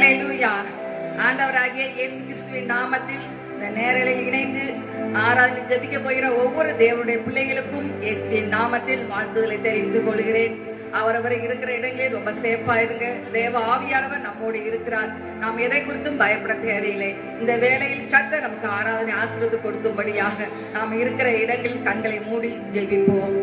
ஹல்லேலூயா. ஆண்டவராகிய இயேசு கிறிஸ்துவின் நாமத்தில் இந்த நேரலையில் இணைந்து ஆராதனை ஜெபிக்க போகிற ஒவ்வொரு தேவனுடைய பிள்ளைகளுக்கும் இயேசுவின் நாமத்தில் வாழ்த்துதலை தெரிவித்துக் கொள்கிறேன். அவரவர் இருக்கிற இடங்களில் ரொம்ப சேஃபா இருங்க. தேவ ஆவியானவர் நம்மோடு இருக்கிறார். நாம் எதை குறித்தும் பயப்பட தேவையில்லை. இந்த வேளையில் கர்த்தர் நமக்கு ஆராதனை ஆசீர்வாதம் கொடுக்கும்படியாக நாம் இருக்கிற இடங்களில் கண்களை மூடி ஜெபிப்போம்.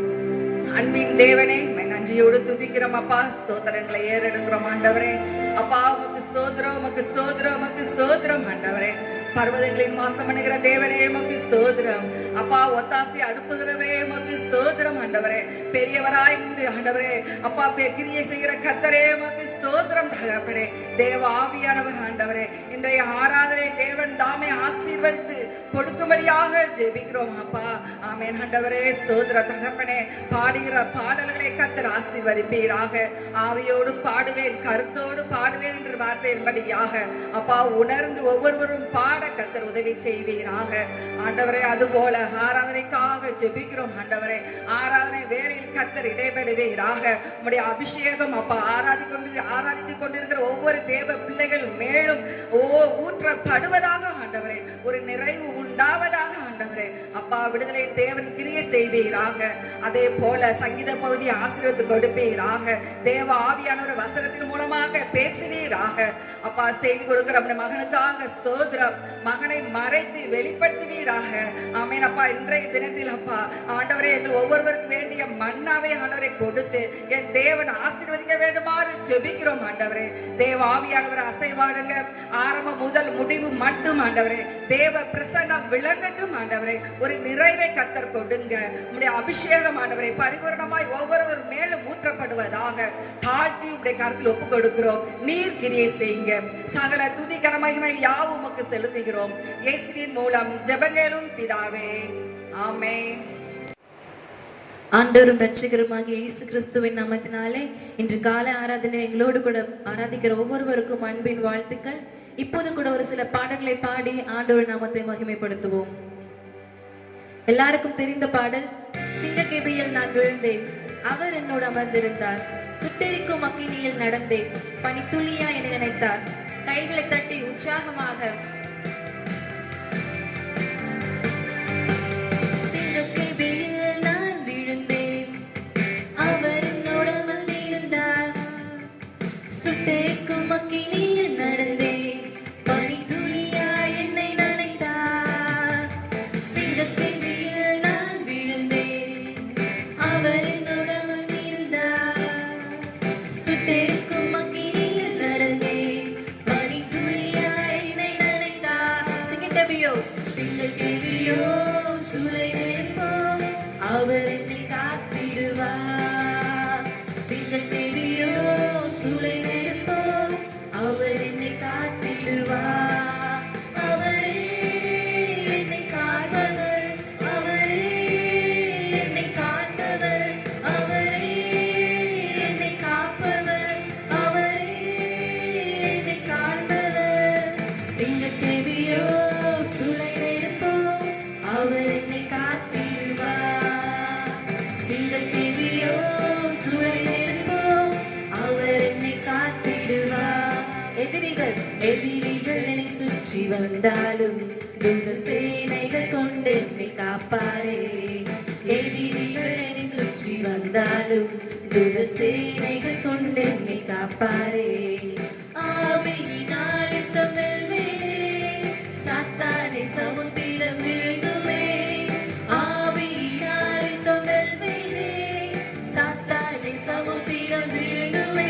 அன்பின் தேவனே, நன்றியோடு துதிக்கிறோம் அப்பா. ஸ்தோத்திரங்களை ஏறெடுக்கிறோம் ஆண்டவரே. அப்பா உமக்கு ஸ்தோத்திரம், உமக்கு ஸ்தோத்திரம், உமக்கு ஸ்தோத்திரம் ஆண்டவரே. பர்வதங்களின் மாசம் பண்ணுகிற தேவனே உமக்கு ஸ்தோத்திரம். அப்பா ஒத்தாசி அனுப்புகிறவரே உமக்கு ஸ்தோத்திரம் ஆண்டவரே. பெரியவராய் ஆண்டவரே அப்பா கிரியை செய்கிற கர்த்தரே உமக்கு ஸ்தோத்திரம் தகப்பனே. தேவ ஆவியானவர் ஆண்டவரே இன்றைய ஆராதனை தேவன் தாமே ஆசீர்வதித்து கொடுக்கும்படியாக ஜெபிக்கிறோம் அப்பா. ஆமென் ஆண்டவரே. ஸ்தோத்திர தகப்பனே. பாடுகிற பாடல்களை கர்த்தர் ஆசீர்வதிப்பீராக. ஆவியோடு பாடுவேன், கருத்தோடு பாடுவேன் என்ற வார்த்தையின்படியாக அப்பா உணர்ந்து ஒவ்வொருவரும் பாட கர்த்தர் உதவி செய்வீராக ஆண்டவரே. அதுபோல ஆராதனைக்காக ஜெபிக்கிறோம் ஆண்டவரே. ஆராதனை வேலையில் கர்த்தர் இடைபெறுவீராக. உம்முடைய அபிஷேகம் அப்பா ஆராதித்துக் கொண்டிருக்கிற ஒவ்வொரு தேவ பிள்ளைகள் மேலும் ஊற்றப்படுவதாக ஆண்டவரே. ஒரு நிறைவு உண்டாவதாக ஆண்டவரே. அப்பா விடுதலை தேவன் கிரியை செய்வீராக. அதே போல சங்கீத பகுதி ஆசீர்வாதத்தை கொடுப்பீராக. தேவ ஆவியானவர் வசனத்தின் மூலமாக பேசுவீராக. அப்பா செய்தி கொடுக்கிற மகனுக்காக ஸ்தோத்திரம். மகனை மறைத்து வெளிப்படுத்துவீராக. ஆமென் அப்பா. இன்றைய தினத்தில் அப்பா ஆண்டவரே எங்கள் ஒவ்வொருவருக்கு வேண்டிய மன்னாவை ஆண்டவரை கொடுத்து என் தேவன் ஆசீர்வதிக்க வேண்டுமாறு ஜெபிக்கிறோம் ஆண்டவரே. தேவ ஆவியானவர் அசைவாடுங்க. ஆரம்பம் முதல் முடிவு மட்டும் ஆண்டவரே தேவ பிரசன்னம் விளங்கட்டும் ஆண்டவரே. ஒரு நிறைவை கர்த்தர் கொடுங்க. உம்முடைய அபிஷேகம் ஆண்டவரை பரிபூரணமாய் ஒவ்வொருவர் மேலும் ஊற்றப்படுவதாக தாழ்த்தி உடைய கருத்தில் ஒப்பு கொடுக்கிறோம். நீர் கிரியை செய்யுங்க. சகல துதி கனமகிமை யாவும் உமக்கு செலுத்துகிறோம். இயேசுவின் மூலம் ஜெபங்களும் பிதாவே. ஆமென். ஆண்டவரும் இரட்சகருமாகிய இயேசு கிறிஸ்துவின் நாமத்தினாலே இன்று காலை ஆராதனை எங்களோடு கூட ஆராதிக்கிற ஒவ்வொருவருக்கும் அன்பின் வாழ்த்துக்கள். இப்போது கூட ஒரு சில பாடல்களை பாடி ஆண்டவர் நாமத்தை மகிமைப்படுத்துவோம். எல்லாருக்கும் தெரிந்த பாடல். சிங்கக்கேபியில் நான் விழுந்தேன், அவர் என்னோடு அமர்ந்திருந்தார். சுட்டெரிக்கும் அக்கினியில் நடந்தேன், பனித்துளியா என நினைத்தார். கைகளை தட்டி உற்சாகமாக எதிரிகள் என்னை சுற்றி வந்தாலும் தூத சேனைகள் கொண்டு என்னை காப்பாரே. எதிரிகள் என்னை சுற்றி வந்தாலும் தூத சேனைகள் கொண்டு என்னை காப்பாரே. ஆவியினால் யுத்தமில் மேலே சாத்தானை சமுத்திரம் விழுங்குமே. ஆவியினால் யுத்தமில் மேலே சாத்தானை சமுத்திரம் விழுங்குமே.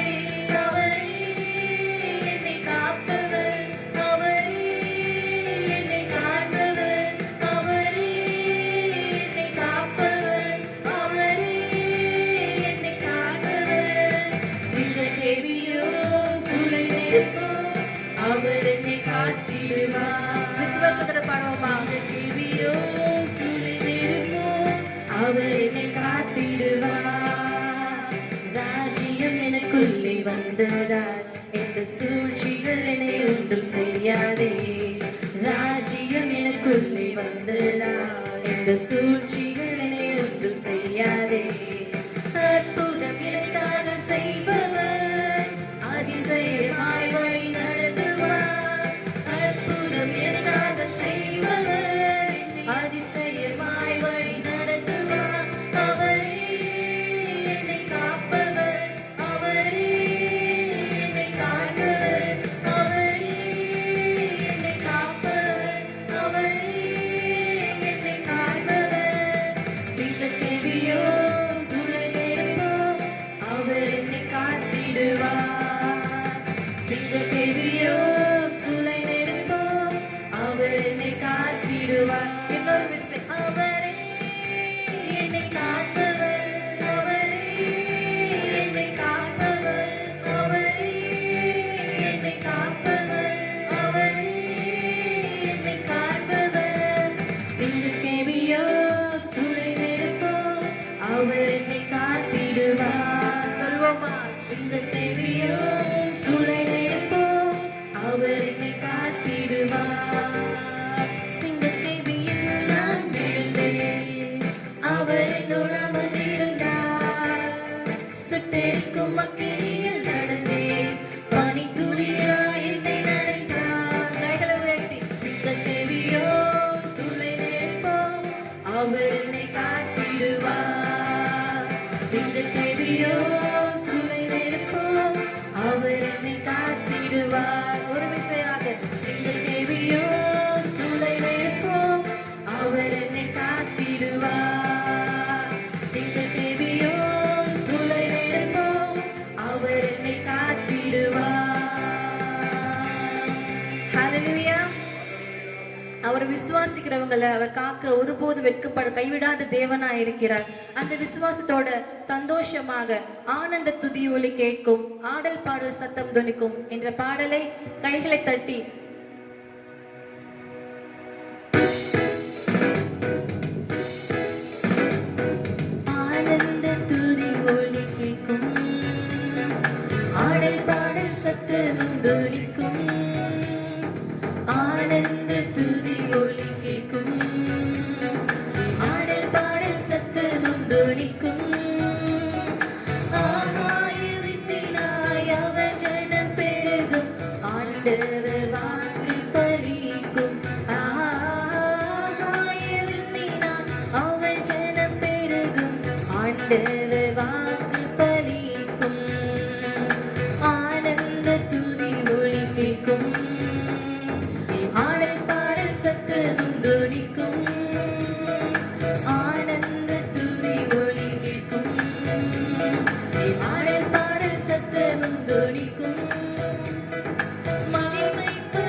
அவர் என்னை காத்திடுவார். விசுவாசத்தோட பாடுவோமா? அவர் என்னை காத்திடுவார். ராஜ்யம் எனக்குள்ளே வந்ததால் எந்த சூழ்ச்சிகள் என்னை ஒன்றும் செய்யாதே. ராஜ்யம் எனக்குள்ளே வந்ததால் எந்த சூழ்ச்சிகள் என்னை ஒன்றும் செய்யாதே. அற்புதம் எனக்காக செய்பவர் அதிசயமாய் வழி நடத்து காத்திடுவார். ஒரு விசையாக சிங்கள் தேவியோ சூளையிலிருப்போ அவர் என்னை காத்திடுவார். சிங்கள் தேவியோ சூளையிலிருப்போ அவர் என்னை காத்திடுவார். ஹல்லேலூயா. அவர் விசுவாசிக்கிறவங்களை அவர் காக்க ஒருபோது வெட்கப்பட கைவிடாத தேவனா இருக்கிறார். அந்த விசுவாசத்தோட சந்தோஷமாக ஆனந்த துதி ஒலி கேட்கும், ஆடல் பாடல் சத்தம் தொனிக்கும் என்ற பாடலை கைகளை தட்டி ஆனந்த துதி ஒலி கேட்கும், ஆடல் பாடல் சத்தம் தொனிக்கும், ஆனந்த துதி ஒலி கேட்கும், ஆடல் பாடல் சத்தமும் தொனிக்கும். ஆகாயத்தினாய் அவர் ஜனம் பெருகும், ஆண்டவர் வாக்கு பலிக்கும். ஆகாயத்தினாய் அவர் ஜனம் பெருகும், ஆண்டவர் வாக்கு பலிக்கும். ஆனந்த துதி ஒலி கேட்கும், ஆடல் பாடல் சத்தமும் தொனிக்கும், ஆனந்த துதி ஒலி கேட்கும், ஆடல் பாடல் சத்தமும் தொனிக்கும். மகிமைப்பட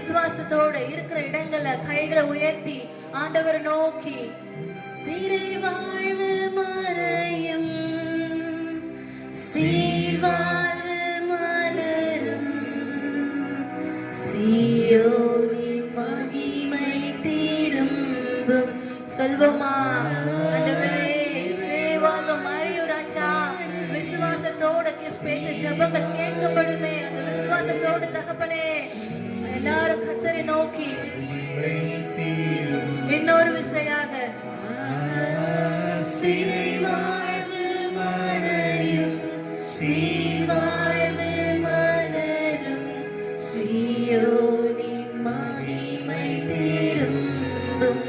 விசுவாசத்தோட இருக்கிற இடங்கள்ல கைகளை உயர்த்தி ஆண்டவரை நோக்கி சிறை வாழ்வு மறையும் சீர்வாழ்வு மலரும் சீயோனி மகிமை திரும்பும் சொல்வோமா? ஆண்டவரே சேவாக மறையும் ராஜா. விசுவாசத்தோட பேச ஜெபங்கள் கேட்கப்படுமே. அந்த விசுவாசத்தோட தகப்பனே எல்லாரும் கர்த்தரை நோக்கி இன்னொரு விசையாக சிறை வாழ்வு மறையும் சீர்வாழ்வு மலரும் சீயோனின் மகிமை திரும்பும்.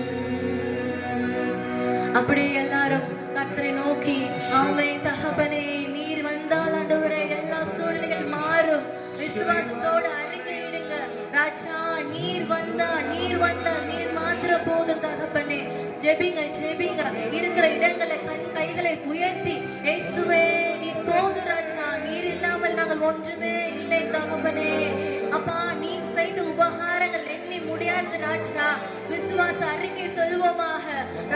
அப்படியே எல்லாரும் கர்த்தரை நோக்கி ஆமென் தகப்பனே நீர் வந்தால் ஆண்டவரே எல்லா சூழ்நிலைகள் மாறும். விசுவாசத்தோட அறிக்கையிடுங்க ராஜா. நீர் வந்தா நீர் மாத்திர போதும் தகப்பனே. ஜெபிங்க ஜெபிங்க. இருக்கிற இடங்களை கைகளை உயர்த்தி இயேசுவே நீர் போதும் ராஜா. நீர் இல்லாமல் நாங்கள் ஒன்றுமே இல்லை தகப்பனே. அப்பா நீர் செய்த உபகாரங்கள் எண்ணி முடியாதது ராஜா. விசுவாச அறிக்கை சொல்வோமாக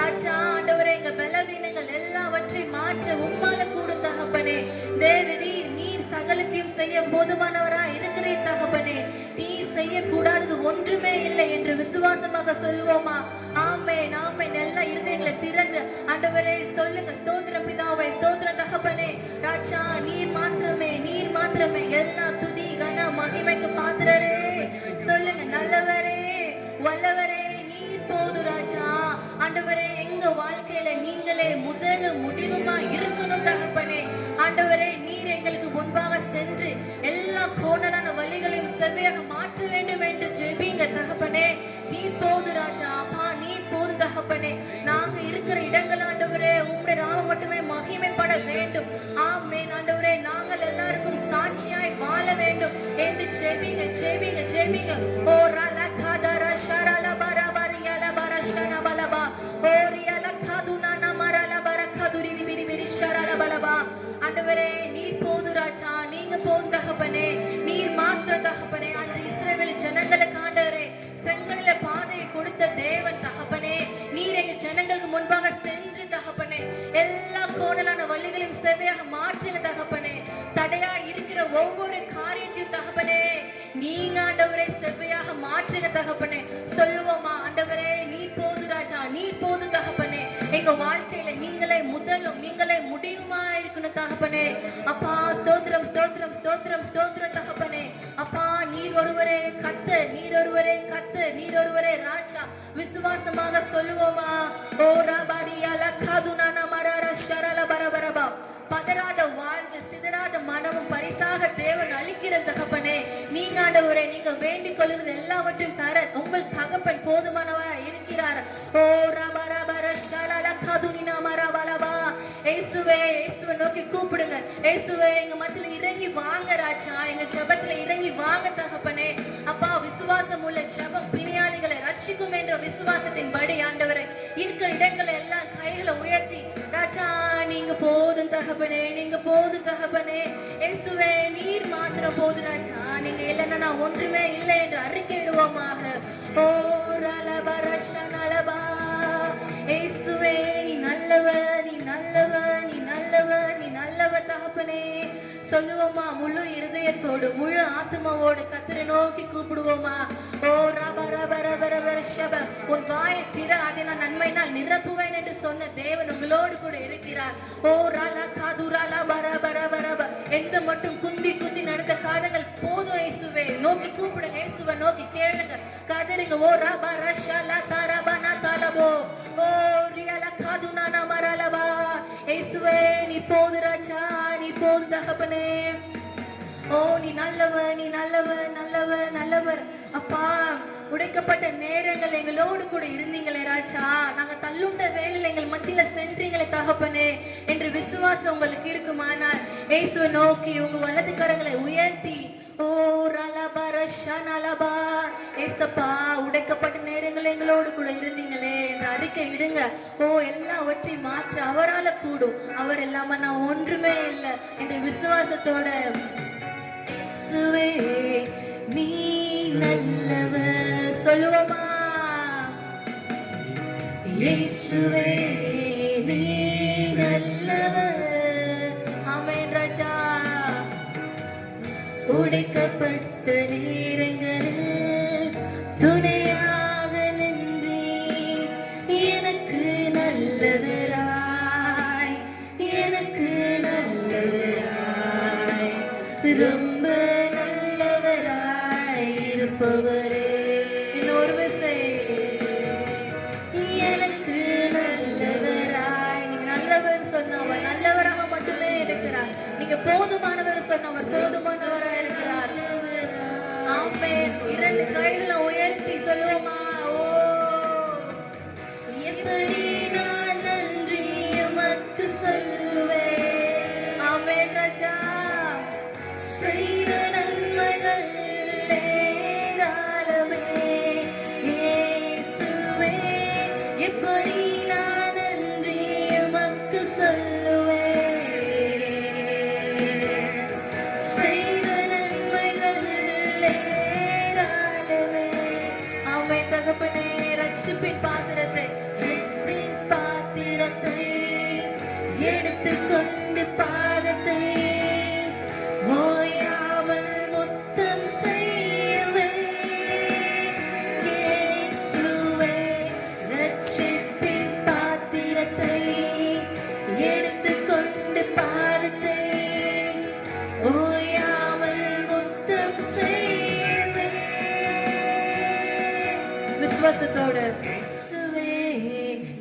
ராஜா. ஆண்டவரே எங்க பலவீனங்கள் எல்லாவற்றையும் மாற்ற உம்மால கூடும் தகப்பனே. தேவரீ நீர் சகலத்தையும் செய்ய போதுமானவரா இருக்கிறீர் தகப்பனே. நீ செய்யக்கூடாதது ஒன்றுமே இல்லை என்று விசுவாசமாக சொல்வோமா? ஆமென் ஆமென். எல்லா இருதயங்களை திறந்து ஆண்டவரே சொல்லுங்க. ஸ்தோத்திரம் பிதாவே, ஸ்தோத்திரம் தகப்பனே. ராஜா நீர் மாத்திரமே எல்லா துதி கன மகிமைக்கு பாத்திரரே. சொல்லுங்க நல்லவரே வல்லவரே நீர் போது ராஜா. ஆண்டவரே எங்க வாழ்க்கையில நீங்களே முதலும் முடிவுமா இருக்கணும் தகப்பனே. ஆண்டவரே நீர் எங்களுக்கு முன்பாக சென்று எல்லா கோணலான வழிகளையும் செவ்வையாக மாற்ற வேண்டும் என்று ஜெபிங்க தகப்பனே. நீர் போது ராஜா. அப்பா நீர் போது தகப்பனே. நாங்க இருக்கிற இடங்கள் ஆண்டவரே உம்முடைய நாமம் மட்டுமே மகிமைப்பட வேண்டும். ஆமென் ஆண்டவரே. நாங்கள் எல்லாருக்கும் சாட்சியாய் வாழ வேண்டும் என்று ஜெபிங்க. ஓ ரலா கதரா ஷரலா பரபரியாலா பரஷனா பலபா ஓரியாலா கதுனானா மரலா பரகதுரி விரிவிரி ஷரலா பலபா. ஆண்டவரே நீர் போது ராஜா. நீங்க போது தகப்பனே. நீர் மாத்திர தகப்பனே. அந்த இஸ்ரவேல் ஜனங்களுக்கு ஆண்டவரே செங்கடல பாதையை கொடுத்த தேவன் தகப்பனே. நீர் எங்க ஜனங்களுக்கு முன்பாக சென்று தகப்பனே எல்லா கோணலான வழிகளையும் செவ்வையாக மாற்றின தகப்பனே. தடையா இருக்கிற ஒவ்வொரு காரியத்தையும் தகப்பனே நீங்க ஆண்டவரே செவ்வையாக மாற்றின தகப்பனே. சொல்லுவோமா? ஆண்டவரே நீர் போது ராஜா. நீர் போது தகப்பனே. எங்க வாழ்க்கையில நீங்களே முதலும் நீங்களே முடிவுமா இருக்கணும் தகப்பனே. அப்பா ஸ்தோத்திரம் ஸ்தோத்திரம் ஸ்தோத்திரம் ஸ்தோத்திரம் தகப்பனே. அப்பா நீர் ஒருவரே கத்து, நீர் ஒருவரே கத்து, நீர் ஒருவரே ராஜா. விசுவாசமாக சொல்லுவோமா? ஓ ரபரியால கதுனானா மரர ஷரல பரபரபா. பதறாத வாழ்வு சிதறாத மனமும் பரிசாக தேவன் அளிக்கிற தகப்பனே. நீங்க ஆண்டவரே நீங்க வேண்டிக் கொள்கிறது எல்லாவற்றையும் தர உங்கள் தகப்பன் போதுமானவரா இருக்கிறார். ஓ ரபரபர ஷரல கதுனினா மரபலபா. இயேசுவே இயேசுவை நோக்கி கூப்பிடுங்க. இயேசுவே எங்க மத்தியில இறங்கி வாங்க ராஜா. எங்க ஜெபத்துல இறங்கி வாங்க தகப்பனே. அப்பா விசுவாசம் உள்ள ஜெபம் பிணியாளிகளை ரட்சிக்கும் என்ற விசுவாசத்தின் படி ஆண்டவரே இருக்கிற இடங்களை எல்லாம் கைகளை உயர்த்தி ராஜா நீங்க போதும் தகப்பனே. நீங்க போதும் தகப்பனே. இயேசுவே நீர் மாத்திர போது ராஜா. நீங்க இல்லைன்னா நான் ஒன்றுமே இல்லை என்று அறிக்கையிடுவோமாக. ஓ ரலபரஷனலபா. இயேசுவே நீ நல்லவர், நீ நல்லவர், நீ நல்லவர், நீ நல்லவர் தகப்பனே. சொல்லுவோமா? முழு இருதயத்தோடு முழு ஆத்மாவோடு கர்த்தரை நோக்கி கூப்பிடுவோமா? ஓ ரபரபரபரபரஷப. உன் வாயை திற, அதை நான் நன்மையினால் நிரப்புவேன் என்று சொன்ன தேவன் உங்களோடு கூட இருக்கிறார். ஓ ரலா காதுரலா பரபரபரப. எந்த மட்டும் குந்தி நடந்த காதங்கள் போதும் இயேசுவே. நோக்கி கூப்பிடுங்க. இயேசுவை நோக்கி கேளுங்க. கதறுங்க. ஓ ரபரஷலா தரபனா தலபோ ஓ ரியலா காதுனானா மரலபா. இயேசுவே நீ போது ராஜா. நீ போது தகப்பனே. ஓ நீ நல்லவர், நீ நல்லவர், நல்லவர், நல்லவர். அப்பா உடைக்கப்பட்ட நேரங்கள் எங்களோடு கூட இருந்தீங்களே ராஜா. நாங்க தள்ளுண்ட வேலையில எங்கள் மத்தியில சென்றீங்களே தகப்பனே என்று விசுவாசம் உங்களுக்கு இருக்குமானால் இயேசுவை நோக்கி உங்க வலது கரங்களை உயர்த்தி ஓ ரலபரஷனலபா. ஏசப்பா உடைக்கப்பட்ட நேரங்கள் எங்களோடு கூட இருந்தீங்களே என்று அறிக்கை இடுங்க. ஓ எல்லாவற்றையும் மாற்ற அவரால கூடும். அவர் இல்லாம நான் ஒன்றுமே இல்லை என்ற விசுவாசத்தோட இயேசுவே நீ நல்லவர். இயேசுவே நீ நல்லவர். ஆமென் ராஜா. உடைக்கப்பட்ட நேரங்களில் துணையாக நின்றி எனக்கு நல்லவராய், எனக்கு நல்லவராய், ரொம்ப நல்லவராய் இருப்பவரே. இன்னொரு விசை, எனக்கு நல்லவராய். நீங்க நல்லவர் சொன்ன அவர் நல்லவராக மட்டுமே இருக்கிறார். நீங்க போதுமானவர் சொன்ன அவர் போதுமானவராக இருக்கிறார். ஆமென். இரண்டு கைகளை உயர்த்தி சொல்லுவோமா? ஓ, எப்படி நான் நன்றி உமக்கு சொல்லுவேன். ஆமென் ராஜா. செய்த நன்மைகள் ஏராளமே இயேசுவே, எப்படி நான் நன்றி உமக்கு சொல்லுவேன். செய்த நன்மைகள் ஏராளமே. ஆமென் தகப்பனே. ரட்சிப்பின் பாத்திரத்தை எடுத்துக்கொண்டு பாதத்தை ஓயாமல் முத்தம் செய்வேன். இயேசுவே, ரட்சிப்பின் பாத்திரத்தை எடுத்துக்கொண்டு பாதத்தை ஓயாமல் முத்தம் செய்வேன். விசுவாசத்தோடு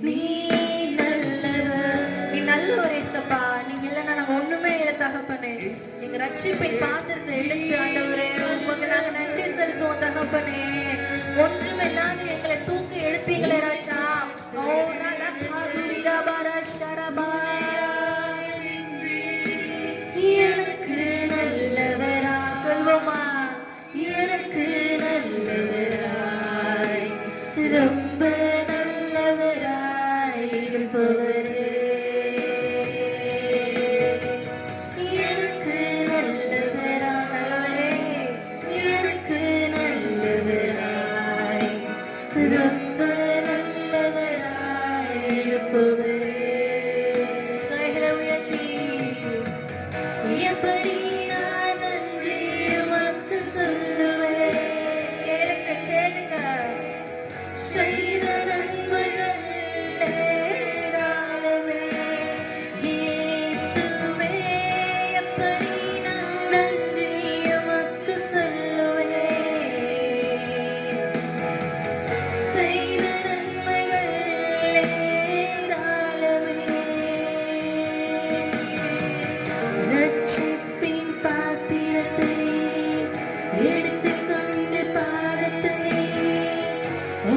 நீ நல்லவர், நீ நல்லவர் ஏசப்பா. நீங்க இல்லைன்னா நாங்க ஒண்ணுமே இல்லை தகப்பனே. நீங்க ரட்சிப்பின் பாத்திரத்தை எடுத்து ஆண்டவரே உங்களுக்கு நாங்க நன்றி செலுத்துவோம் தகப்பனே. ஒன்றுமில்லாத எங்களை தூக்கி எடுத்தீங்களே ராஜா. ஓ நல்லா காதுரியாபாரா ஷரபா. எனக்கு நல்லவரா சொல்வோமா? எனக்கு நல்லவராய், ரொம்ப நல்லவராய் இருப்பவரே. எனக்கு நல்லவராய், எனக்கு நல்லவராய், ரொம்ப நல்லவராய் இருப்பவரே. கைகளை உயர்த்தி எப்படி நான் நன்றி உமக்கு சொல்லுவேன். கேளுங்க. செய்த நன்மைகள் ஏராளமே இயேசுவே, எப்படி நான் நன்றி உமக்கு சொல்லுவேன். செய்த நன்மைகள் ஏராளமே. ரட்சிப்பின் பாத்திரத்தை எடுத்துக்கொண்டு பாதத்தை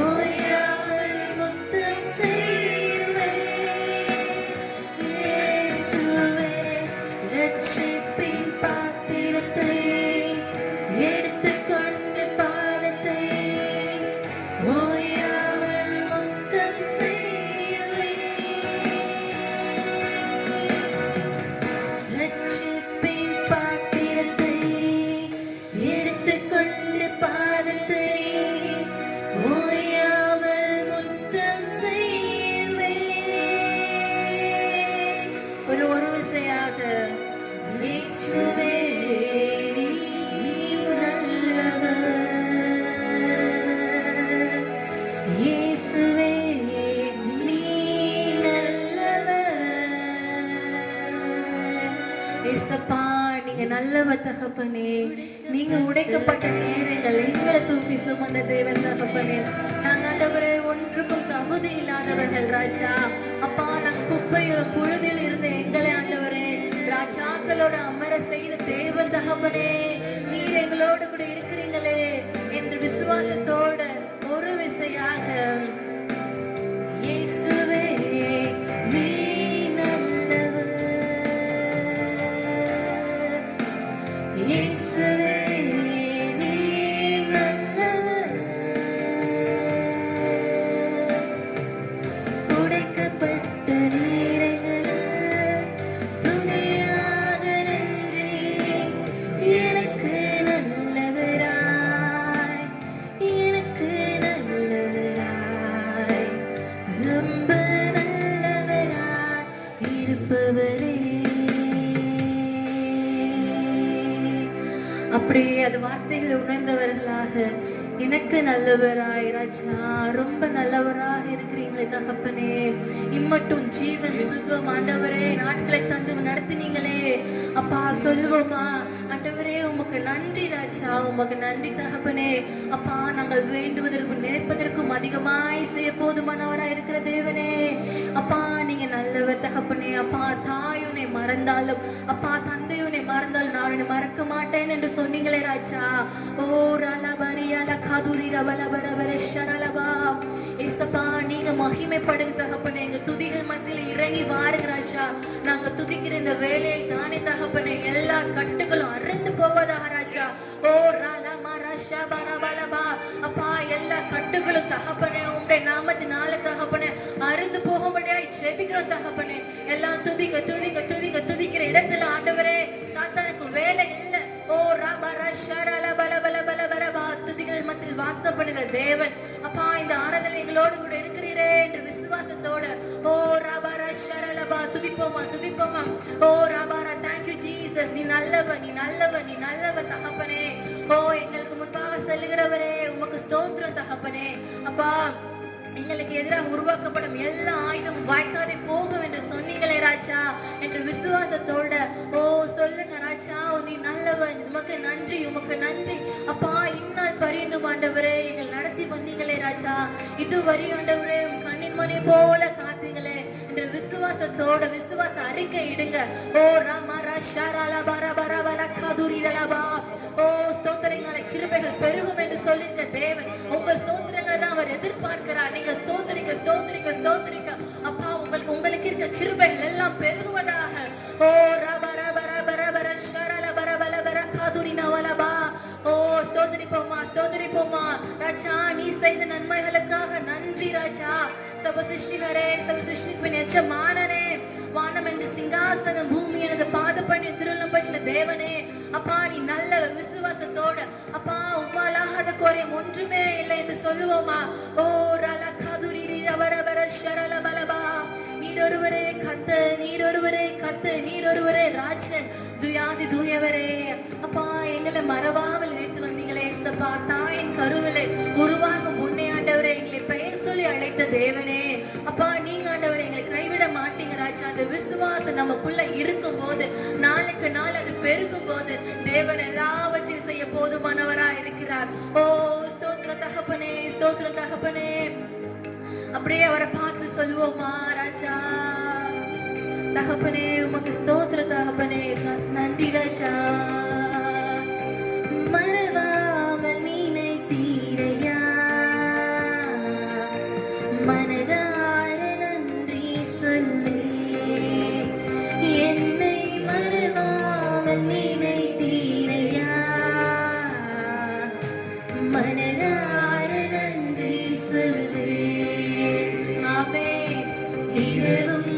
ஓயாமல் முத்தம் செய்வேன். இயேசுவே, ரட்சிப்பின் பாத்திரத்தை எடுத்துக்கொண்டு பாதத்தை ஓயாமல் முத்தம் செய்வேன். ரட்சிப்பின் பாத்திரத்தை எடுத்துக்கொண்டு பாதத்தை ஓயாமல் முத்தம் செய்வேன். ஒரு விசையாக இயேசுவே நீர் நல்லவர். இயேசுவே நீர் நல்லவர். இயேசப்பா நீங்க நல்லவர் தகப்பனே. நீங்க உடைக்கப்பட்ட நேரங்கள் எங்களை தூக்கி சுமந்த தேவன் தகப்பனே. நாங்க ஆண்டவரே ஒன்றுக்கும் தகுதி இல்லாதவர்கள் ராஜா. அப்பா நாங்க குப்பையில் புழுதியில் இருந்த எங்களை ஆண்டவரே ராஜாக்களோட அமர செய்த தேவன் தகப்பனே. நீர் எங்களோடு கூட இருக்கிறீங்களே என்று விசுவாசத்தோட ஒரு விசையாக இயேசுவே நீ நல்லவர். இயேசுவே நீ நல்லவர். உடைக்கப்பட்ட நீரைகளில் துணையாக நின்றி எனக்கு நல்லவராய், எனக்கு அது வார்த்தைகளை உணர்ந்தவர்களாக எனக்கு நல்லவராய் ராஜா, ரொம்ப நல்லவராக இருக்கிறீங்களே தகப்பனே. இம்மட்டும் ஜீவன் சுகம் ஆண்டவரே நாட்களை தந்து நடத்தினீங்களே அப்பா. சொல்லுவோமா ஆண்டவரே உமக்கு நன்றி ராஜா, உமக்கு நன்றி தகப்பனே. அப்பா நாங்கள் வேண்டுவதற்கும் நினைப்பதற்கும் அதிகமாய் செய்ய போதுமானவராய் இருக்கிற தேவனே. அப்பா நீங்க நல்லவர் தகப்பனே. அப்பா தாயுனை மறந்தாலும் அப்பா தந்தையுனை மறந்தாலும் நான் உன்னை மறக்க மாட்டேன் என்று சொன்னீங்களே ராஜா. ஓ ரலபரியால காதுரி ரபலபரபர ஷரலபா. ஏசப்பா நீங்க மகிமைப்படுங்க தகப்பனே. எங்க துதிகள் மத்தியில் இறங்கி வாருங்க ராஜா. நாங்க துதிக்கிற இந்த வேளையில் தானே தகப்பனே எல்லா கட்டுகளும் அறுந்து போவதாக ராஜா. ஓ ரலமா ரஷா பரபலபா. அப்பா எல்லா கட்டுகளும் தகப்பனே உம்முடைய நாமத்தினால தகப்பனே அறுந்து போகும்படியாய் ஜெபிக்கிறோம் தகப்பனே. எல்லாம் துதிக்க துதிக்க துதிக்க துதிக்கிற இடத்துல ஆண்டவரே சாத்தானுக்கு வேலை இல்லை. ஓ ரபரா ஷரல பல பல பல பரபா. துதிகள் மத்தியில் வாசம் பண்ணுகிற தேவன் அப்பா இந்த ஆராதனை எங்களோடு கூட இருக்கிறீரே என்று விசுவாசத்தோட ஓ ரபரா ஷரலபா துதிப்போமா துதிப்போமா. ஓ ரபரா தேங்க் யூ ஜீசஸ். நீ நல்லவர், நீ நல்லவர், நீ நல்லவர் தகப்பனே. ஓ எங்களுக்கு முன்பாக செல்லுகிறவரே உமக்கு ஸ்தோத்திரம் தகப்பனே. அப்பா எங்களுக்கு எதிராக உருவாக்கப்படும் எல்லா ஆயுதமும் வாய்க்காதே போகும் என்று சொன்னீங்களே ராஜா என்று விசுவாசத்தோட ஓ சொல்லுங்க ராஜா. நீ நல்லவன், உமக்கு நன்றி, உமக்கு நன்றி அப்பா. இந்நாள் பரிந்து ஆண்டவரே எங்கள் நடத்தி வந்தீங்களே ராஜா. இதுவரை ஆண்டவரே கண்ணின் மணி போல காத்தீங்களே என்று விசுவாசத்தோட விசுவாச அறிக்கை இடுங்க. ஓ ராமா ராஷாரலா பர பர பர காதுரிலபா. ஓ ஸ்தோத்திரங்களை கிருபைகள் பெருகும் என்று சொல்லிருக்க தேவன் உங்க ஸ்தோத்திரங்களை தான் அவர் எதிர்பார்க்கிறார். நீங்க ஸ்தோத்திரிக்க ஸ்தோத்திரிக்க ஸ்தோத்திரிக்க அப்பா உங்களுக்கு இருக்க கிருபைகள் எல்லாம் பெருகுவதாக. ஓ ரப ரப ரப ரப ஷரல பர பல பர காதுரினவலபா. ஓ ஸ்தோத்திரிப்போமா ஸ்தோத்திரிப்போமா ராஜா. நீ செய்த நன்மைகளுக்காக நன்றி ராஜா. சப சிருஷ்டிகரே சப சிருஷ்டிப்பின் எஜமானனே வானம் என்று சிங்காசனம் பூமி எனது பாத பண்ணி திருளம் பற்றின தேவனே அப்பா நீ நல்லவர். விசுவாசத்தோட அப்பா உம்மாலாகாத குறையும் ஒன்றுமே இல்லை என்று சொல்லுவோமா. ஓ ரல காதுரி ரவரவர ஷரல பலபா. நீரொருவரே கத்து, நீரொருவரே கத்து, நீரொருவரே ராஜன் துயாதி தூயவரே. அப்பா எங்களை மறவாமல் வைத்து வந்தீங்களே சப்பா. தாயின் கருவிலை உருவாகும் முன்னே ஆண்டவரே எங்களை பெயர் சொல்லி அழைத்த தேவனே அப்பா. நீங்க ஆண்டவரை எங்களை கைவிட மாட்டீங்க ராஜா. அந்த விசுவாசம் நமக்குள்ள இருக்கும் போது நாளுக்கு நாள் அது பெருகும் போது தேவன் எல்லாவற்றையும் செய்ய போதுமானவரா இருக்கிறார். ஓ ஸ்தோத்திர தகப்பனே, ஸ்தோத்திர தகப்பனே. அப்படியே அவரை பார்த்து சொல்லுவோமா ராஜா. தகப்பனே உமக்கு ஸ்தோத்திர தகப்பனே, நன்றி ராஜா. மறவாமல் நினைத்தீரையா மனதார நன்றி சொல்லு. என்னை மறவாமல் நினைத்தீரையா மனதார நன்றி சொல்லு. ஆமே. இரவும்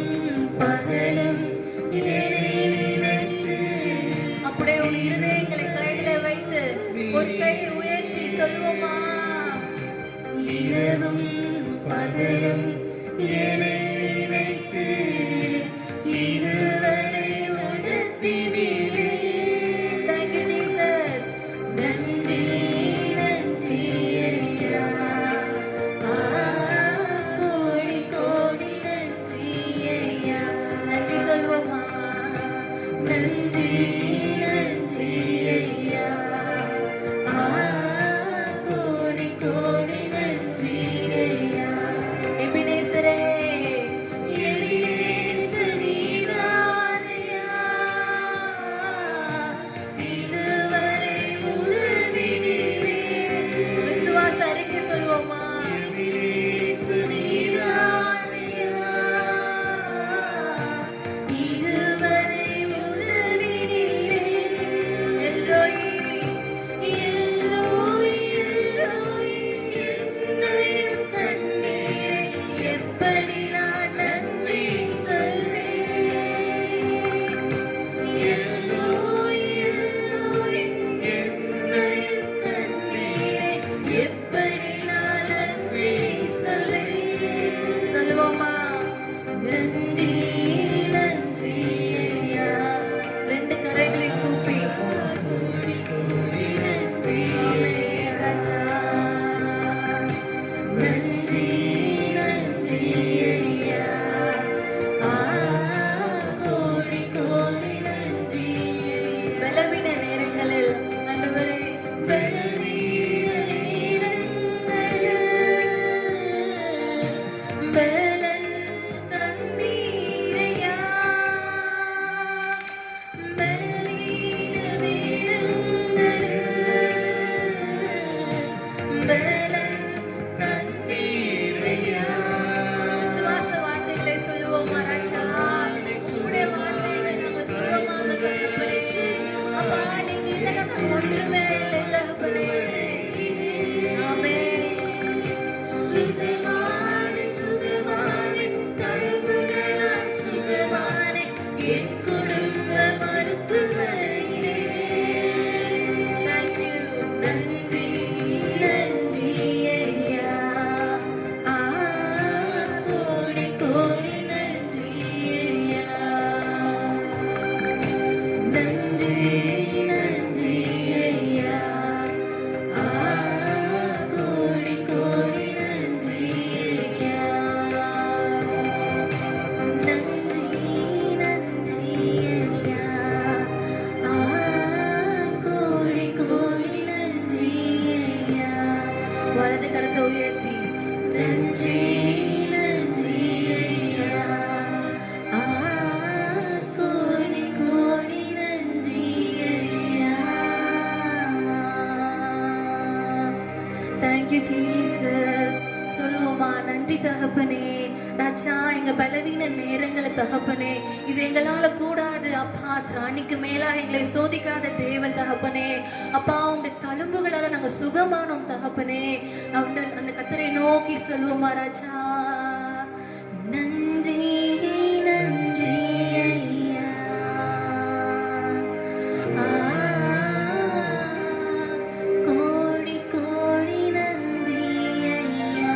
பகலும் அப்படியே உன் இருதயங்களை கையில வைத்து ஒரு கையை உயர்த்தி சொல்லுவோமா. இரவும் பகலும் நினைத்து இதுவரை உணர்த்தினீரே. Thank you Jesus. நன்றி நன்றி ஐயா. கோடி கோடி நன்றி ஐயா. நன்றி சொல்வோமா. நன்றி நன்றி ஐயா. கோடி கோடி நன்றி ஐயா. எபினேசரே எபினேசரே உயர்த்தி நன்றி நன்றி ஐயா. கோடி கோடி நன்றி ஐயா. Thank you Jesus. சொல்லுவோமா, நன்றி தகப்பனே. ராஜா, எங்க பலவீன நேரங்களை தகப்பனே, இது எங்களால கூடாது அப்பா. திராணிக்கு மேலா எங்களை சோதிக்காத தேவன் தகப்பனே. அப்பா, உங்க தழும்புகளால நாங்க சுகமானோம் தகப்பனே. அந்த கர்த்தரை நோக்கி சொல்லுவோமா ராஜா, நன்றி நன்றி ஐயா. கோடி கோடி நன்றி ஐயா.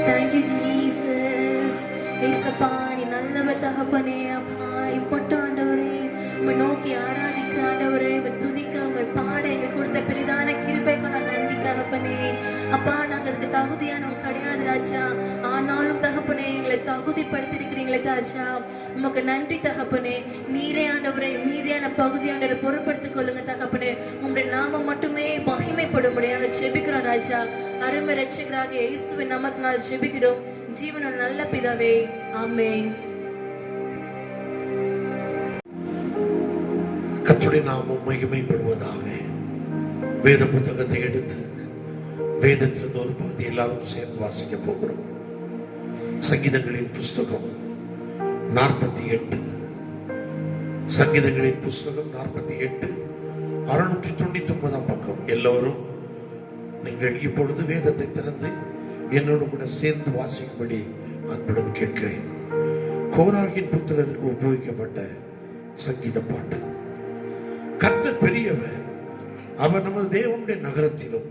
Thank you Jesus. ஏசப்பா, நீ நல்லவர் தகப்பனே. அப்பா, இப்பட்டு ஆண்டவரே உம்மை நோக்கி ஆராதிக்க ஆண்டவரே, உம்மை துதிக்க உம்மை பாட எங்களுக்கு கொடுத்த பெரிதான கிருபைக்காக நன்றி தகப்பனே. அப்பா, நாங்க அதுக்கு தகுதியானவங்க கிடையாது ராஜா. ஆனாலும் தகப்பனே, எங்களை தகுதிப்படுத்திருக்கிறீங்களே ராஜா, உமக்கு நன்றி தகப்பனே. நீரே ஆண்டவரே மீதியான பகுதி ஆண்டவரை பொருட்படுத்திக் கொள்ளுங்க தகப்பனே. உங்களுடைய நாமம் மட்டுமே மகிமைப்படும்படியாக ஜெபிக்கிறோம் ராஜா. அருமை ரட்சகராக இயேசுவின் நாமத்தினால் ஜெபிக்கிறோம் ஜீவனுள்ள நல்ல பிதாவே, ஆமென். கர்த்தருடைய நாமம் மகிமைப்படுவதாக. வேத புத்தகத்தை எடுத்து வேதத்திலிருந்து ஒரு பகுதி எல்லாரும் சேர்ந்து வாசிக்க போகிறோம். சங்கீதங்களின் புஸ்தகம் 48. சங்கீதங்களின் புஸ்தகம் 48 699 பக்கம். எல்லோரும் நீங்கள் இப்பொழுது வேதத்தை திறந்து என்னோடு கூட சேர்ந்து வாசிக்கும்படி அன்புடன் கேட்கிறேன். கோராகின் புத்திரருக்கு உபயோகிக்கப்பட்ட சங்கீத பாட்டு. கர்த்தர் பெரியவர், அவர் நமது தேவனுடைய நகரத்திலும்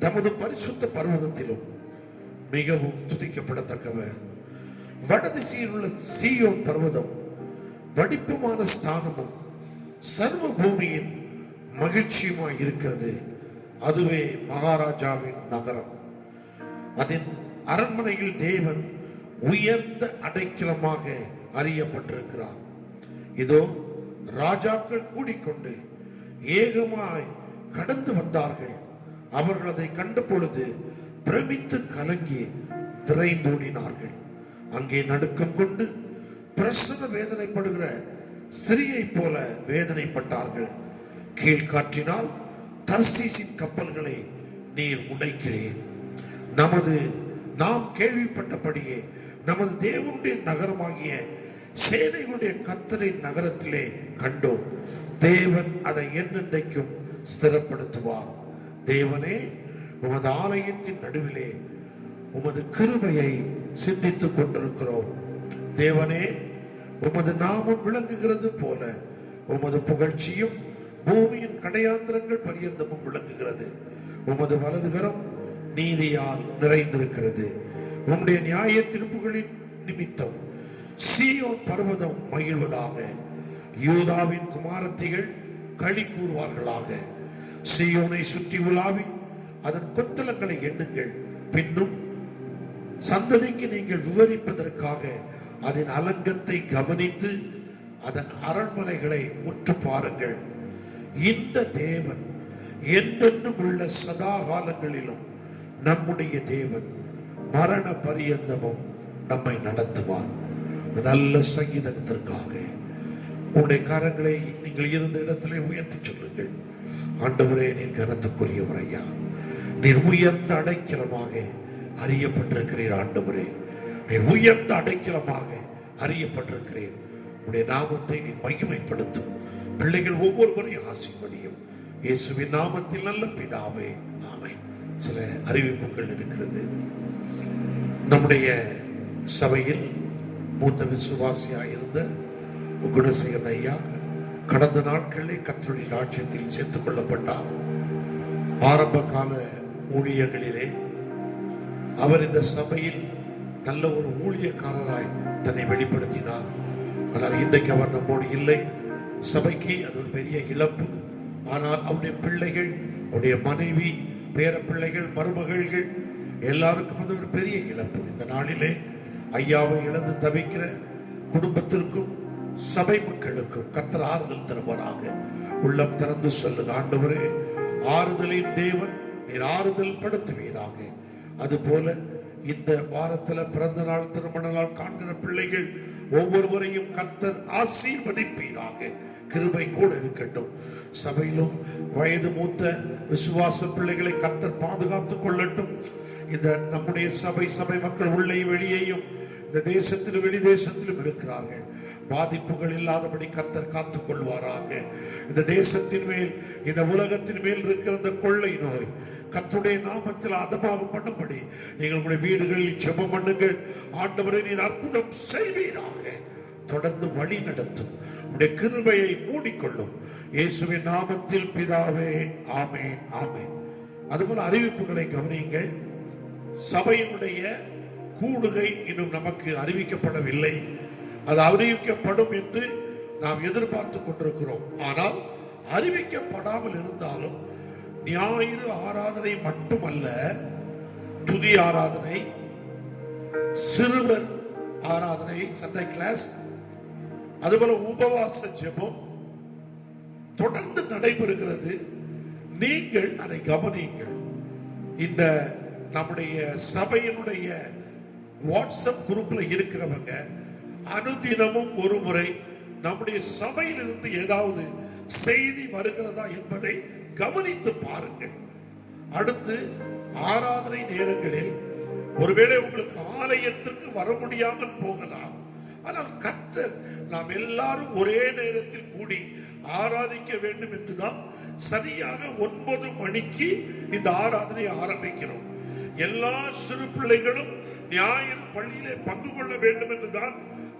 தமது பரிசுத்த பர்வதத்திலும் மிகவும் துதிக்கப்படத்தக்கவர். வடதிசையில் உள்ள சீயோன் பர்வதம் வடிப்புமான ஸ்தானமும் சர்வ பூமியின் மகிழ்ச்சியுமாய் இருக்கிறது. அதுவே மகாராஜாவின் நகரம். அதன் அரண்மனையில் தேவன் உயர்ந்த அடைக்கலமாக அறியப்பட்டிருக்கிறார். இதோ ராஜாக்கள் கூடிக்கொண்டு ஏகமாய் கடந்து வந்தார்கள். அவர்கள் அதை கண்ட பொழுது பிரமித்து கலங்கி திரைந்தோடினார்கள். அங்கே நடுக்கம் கொண்டு பிரசவ வேதனைப்படுகிற ஸ்திரீயை போல வேதனைப்பட்டார்கள். கீழ்காற்றினால் தர்சீசின் கப்பல்களை நீர் உடைக்கிறேன். நாம் கேள்விப்பட்டபடியே நமது தேவனுடைய நகரமாகிய சேனைகளுடைய கர்த்தரின் நகரத்திலே கண்டோம். தேவன் அதை என்னென்றைக்கும் ஸ்திரப்படுத்துவார். தேவனே, உமது ஆலயத்தின் நடுவிலே உமது கிருபையை சிந்தித்துக் கொண்டிருக்கிறோம். தேவனே, உமது நாமம் விளங்குகிறது போல உமது புகழ்ச்சியும் பூமியின் கடையாந்திரங்கள் பரியந்தமும் விளங்குகிறது. உமது வலதுகரம் நீதியால் நிறைந்திருக்கிறது. உம்முடைய நியாய தீர்ப்புகளின் நிமித்தம் சீயோன் பர்வதம் மகிழ்வதாக. யூதாவின் குமாரத்திகள் களி கூறுவார்களாக. சீயோனை சுற்றி உலாவி அதன் கொத்தளங்களை எண்ணுங்கள். பின்னும் சந்ததிக்கு நீங்கள் விவரிப்பதற்காக அதன் அலங்கத்தை கவனித்து அதன் அரண்மனைகளை உற்று பாருங்கள். இந்த தேவன் என்றென்றும் உள்ள சதா காலங்களிலும் நம்முடைய தேவன் மரண பரியந்தமும் நம்மை நடத்துவார். நல்ல சங்கீதத்திற்காக உங்களுடைய கரங்களை நீங்கள் இருந்த இடத்திலே உயர்த்தி சொல்லுங்கள். ஆண்டவரே, நீர் கனத்துக்குரியவர் ஐயா. நீர் உயர்ந்த அடைக்கலமாக அறியப்பட்டிருக்கிறீர். ஆண்டவரே, நீர் உயர்ந்த அடைக்கலமாக அறியப்பட்டிருக்கிறீர். உடைய நாமத்தை நீ மகிமைப்படுத்தும். பிள்ளைகள் ஒவ்வொருவரையும் ஆசீர்வதியும். இயேசுவின் நாமத்தில் நல்ல பிதாவே, ஆமென். சில அறிவிப்புகள் இருக்கிறது. நம்முடைய சபையில் மூத்த விசுவாசியாக இருந்த குணசேகரன் ஐயா கடந்த நாட்களிலே கர்த்தருடைய ராஜ்யத்தில் சேர்த்துக் கொள்ளப்பட்டார். ஆரம்ப கால ஊழியர்களிலே அவர் இந்த சபையில் நல்ல ஒரு ஊழியக்காரராய் தன்னை வெளிப்படுத்தினார். ஆனால் இன்றைக்கு அவர் நம்மோடு இல்லை. சபைக்கு அது ஒரு பெரிய இழப்பு. ஆனால் அவருடைய பிள்ளைகள், அவருடைய மனைவி, பேர பிள்ளைகள், மருமகள்கள் எல்லாருக்கும் அது ஒரு பெரிய இழப்பு. இந்த நாளிலே ஐயாவை இழந்து தவிக்கிற குடும்பத்திற்கும் சபை மக்களுக்கும் கர்த்தர் ஆறுதல் தருவாராக. உள்ளம் திறந்து சொல்லுங்க. ஆண்டவரே, ஆறுதலின் தேவன், நீர் ஆறுதல் படுத்துவீராக. அதுபோல இந்த வாரத்துல பிறந்த நாள் திருமண நாள் காண்கிற பிள்ளைகள் ஒவ்வொருவரையும் கர்த்தர் ஆசீர்வதிப்பீராக. கிருபை கூட இருக்கட்டும். சபையிலும் வயது மூத்த விசுவாச பிள்ளைகளை கர்த்தர் பாதுகாத்துக் கொள்ளட்டும். இந்த நம்முடைய சபை மக்கள் உள்ளே வெளியேயும் இந்த தேசத்திலும் வெளி தேசத்திலும் இருக்கிறார்கள். பாதிப்புகள் இல்லாதபடி கர்த்தர் காத்துக் கொள்வாராக. இந்த தேசத்தின் மேல் இந்த உலகத்தின் மேல் இருக்கிற இந்த கொள்ளை நோய் கர்த்தருடைய நாமத்தில் அதமாக பண்ணும்படி நீங்கள் உங்களுடைய வீடுகளில் ஜெபம் பண்ணுங்கள். ஆண்டவரே நீர் அற்புதம் செய்வீராக. தொடர்ந்து வழி நடத்தும். உடைய கிருபையை மூடிக்கொள்ளும். இயேசுவின் நாமத்தில் பிதாவே, ஆமென், ஆமென். அதுபோல அறிவிப்புகளை கவனியுங்கள். சபையினுடைய கூடுகை இன்னும் நமக்கு அறிவிக்கப்படவில்லை. அது அறிவிக்கப்படும் என்று நாம் எதிர்பார்த்து கொண்டிருக்கிறோம். ஆனால் அறிவிக்கப்படாமல் இருந்தாலும் ஞாயிறு ஆராதனை மட்டுமல்ல, துதி ஆராதனை, சிறுவர் ஆராதனை, சண்டே கிளாஸ், அதுபோல உபவாச ஜெபம் தொடர்ந்து நடைபெறுகிறது. நீங்கள் அதை கவனியுங்கள். இந்த நம்முடைய சபையினுடைய வாட்ஸ்அப் குரூப்ல இருக்கிறவங்க அனுதினமும் ஒரு முறை நம்முடைய சபையிலிருந்து ஏதாவது செய்தி வருகிறதா என்பதை கவனித்து பாருங்கள். அடுத்து ஆராதனை நேரங்களில் ஒருவேளை உங்களுக்கு ஆலயத்திற்கு வர முடியாமல் போகலாம். ஆனால் கர்த்தர் நாம் எல்லாரும் ஒரே நேரத்தில் கூடி ஆராதிக்க வேண்டும் என்றுதான் சரியாக 9 மணிக்கு இந்த ஆராதனை ஆரம்பிக்கிறோம். எல்லா சிறு பிள்ளைகளும் ஞாயிறு பள்ளியிலே பங்கு கொள்ள வேண்டும் என்றுதான்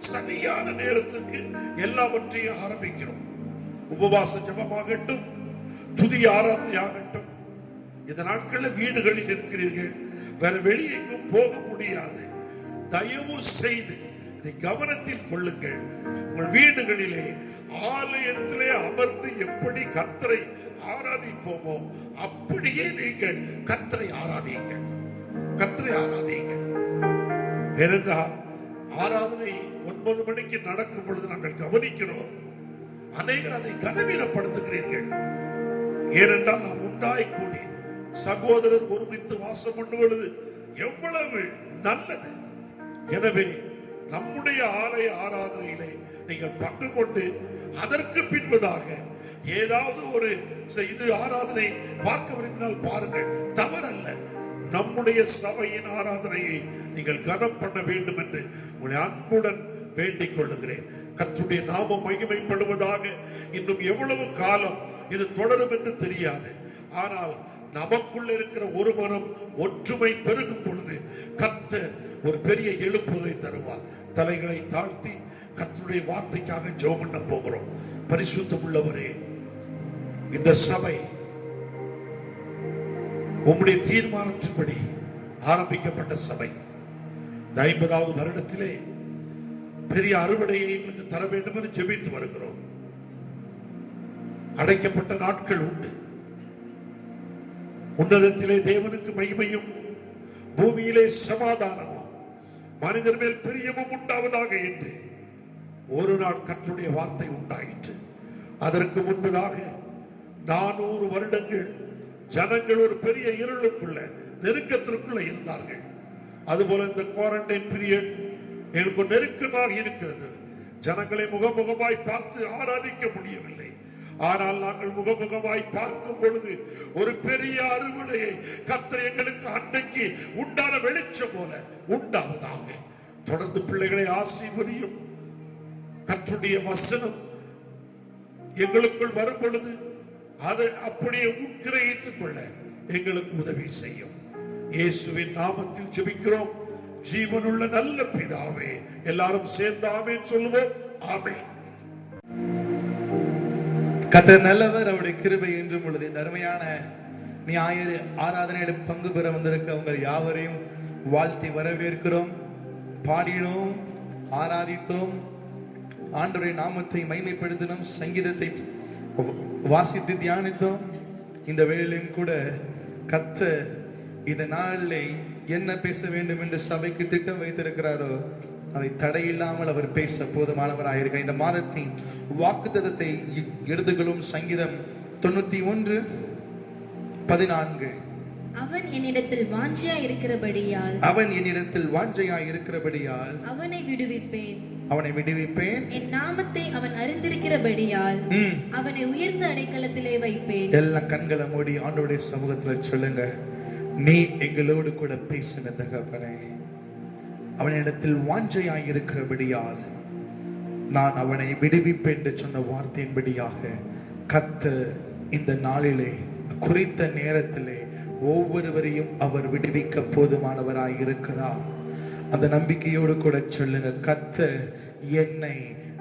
சரியான நேரத்துக்கு எல்லாவற்றையும் ஆரம்பிக்கிறோம். உபவாச ஜெபமாகட்டும், துதி ஆராதனை ஆகட்டும். இந்த நாட்களில் வீடுகளில் இருக்கிறீர்கள், வேற வெளியே எங்கும் போக முடியாது. தயவு செய்து இதை கவனத்தில் கொள்ளுங்கள். உங்கள் வீடுகளிலே ஆலயத்திலே அமர்ந்து எப்படி கர்த்தரை ஆராதிப்போமோ அப்படியே நீங்கள் கர்த்தரை ஆராதியுங்கள். கர்த்தரை ஆராதியுங்கள். ஏனென்றால் ஆராதனை 9 மணிக்கு நடக்கும் பொழுது நாங்கள் கவனிக்கிறோம், அநேகர் அதை கனவீனப்படுத்துகிறீர்கள். ஏனென்றால் நாம் உண்டாய் கூடி சகோதரர் ஒருமித்து வாசம் பண்ணுவது எவ்வளவு நல்லது. எனவே நம்முடைய ஆலய ஆராதனையிலே நீங்கள் பங்கு கொண்டு அதற்கு பின்பதாக ஏதாவது ஒரு இது ஆராதனை பார்க்க விரும்பினால் பாருங்கள், தவறல்ல. நம்முடைய சபையின் ஆராதனையை நீங்கள் கனம் பண்ண வேண்டும் என்று உங்களை அன்புடன் வேண்டிக் கொள்ளுகிறேன். கர்த்தருடைய நாமம் மகிமைப்படுவதாக. இன்னும் எவ்வளவு காலம் இது தொடரும் என்று தெரியாது. ஆனால் நமக்குள்ள இருக்கிற ஒரு மனம் ஒற்றுமை பெருகும் பொழுது கர்த்தர் ஒரு பெரிய எழுப்புதை தருவார். தலைகளை தாழ்த்தி கர்த்தருடைய வார்த்தைக்காக ஜெபம் பண்ண போகிறோம். பரிசுத்தம் உள்ளவரே, இந்த சபை உம்முடைய தீர்மானத்தின்படி ஆரம்பிக்கப்பட்ட சபை. 50வது வருடத்திலே பெரிய அறுவடையை எங்களுக்கு தர வேண்டும் என்று ஜெபித்து வருகிறோம். அடைக்கப்பட்ட நாட்கள் உண்டு. உன்னதத்திலே தேவனுக்கு மகிமையும், பூமியிலே சமாதானமும், மனிதர் மேல் பிரியமும் உண்டாவதாக என்று ஒரு நாள் கர்த்தருடைய வார்த்தை உண்டாயிற்று. அதற்கு முன்பதாக 400 வருடங்கள் ஜனங்கள் ஒரு பெரிய இருளுக்குள்ள, நெருக்கத்திற்குள்ள இருந்தார்கள். அதுபோல இந்த குவாரண்டைன் பீரியட் எங்களுக்கு நெருக்கமாக இருக்கிறது. ஜனங்களை முகமுகமாய் பார்த்து ஆராதிக்க முடியவில்லை. ஆனால் நாங்கள் முகமுகமாய் பார்க்கும் பொழுது ஒரு பெரிய அறுவடையை கர்த்தர் எங்களுக்கு அன்னைக்கு உண்டான வெளிச்சம் போல உண்டாவதாக. தொடர்ந்து பிள்ளைகளை ஆசீர்வதியும். கர்த்தருடைய வசனம் எங்களுக்குள் வரும் பொழுது அதை அப்படியே உட்கிரகித்துக் கொள்ள எங்களுக்கு உதவி செய்யும். இயேசுவின் நாமத்தில் ஜெபிக்கிறோம் ஜீவனுள்ள நல்ல பிதாவே. எல்லாரும் சேர்ந்து ஆமென் சொல்லுவோம். ஆமென். கர்த்தர் நல்லவர், அவருடைய கிருபை என்றும் உள்ளது. இந்த அருமையான ஞாயிறு ஆராதனையில் பங்கு பெற வந்திருக்க உங்கள் யாவரையும் வாழ்த்தி வரவேற்கிறோம். பாடினோம், ஆராதித்தோம், ஆண்டவருடைய நாமத்தை மகிமைப்படுத்தினோம், சங்கீதத்தை வாசித்து தியானித்தோம். இந்த வேளையிலும் கூட கர்த்தர் இந்த நாளில் என்ன பேச வேண்டும் என்று சபைக்கு திட்டம் வைத்திருக்கிறாரோ அதை தடையில்லாமல் அவர் பேச போதுமானவராயிருக்க. இந்த மாதத்தின் வாக்குத்தத்தத்தை எடுத்துக்கொள்ளும். சங்கீதம் 91:14. அவன் என்னிடத்தில் வாஞ்சையாய் இருக்கிறபடியால் அவன் என்னிடத்தில் வாஞ்சையாய் இருக்கிறபடியால் அவனை விடுவிப்பேன். அவனை விடுவிப்பேன். என் நாமத்தை அவன் அறிந்திருக்கிறபடியால் அவனை உயர்ந்த அடைக்கலத்திலே வைப்பேன். எல்லா கண்களை மூடி ஆண்டவருடைய சமூகத்துல சொல்லுங்க, நீ எங்களோடு கூட பேசின தகப்பனே, அவனிடத்தில் வாஞ்சையாய் இருக்கிறபடியால் நான் அவனை விடுவிப்பேன் என்று சொன்ன வார்த்தையின்படியாக கர்த்தர் இந்த நாளிலே குறித்த நேரத்திலே ஒவ்வொருவரையும் அவர் விடுவிக்க போதுமானவராய் இருக்கிறார். அந்த நம்பிக்கையோடு கூட சொல்லுங்க, கர்த்தர் என்னை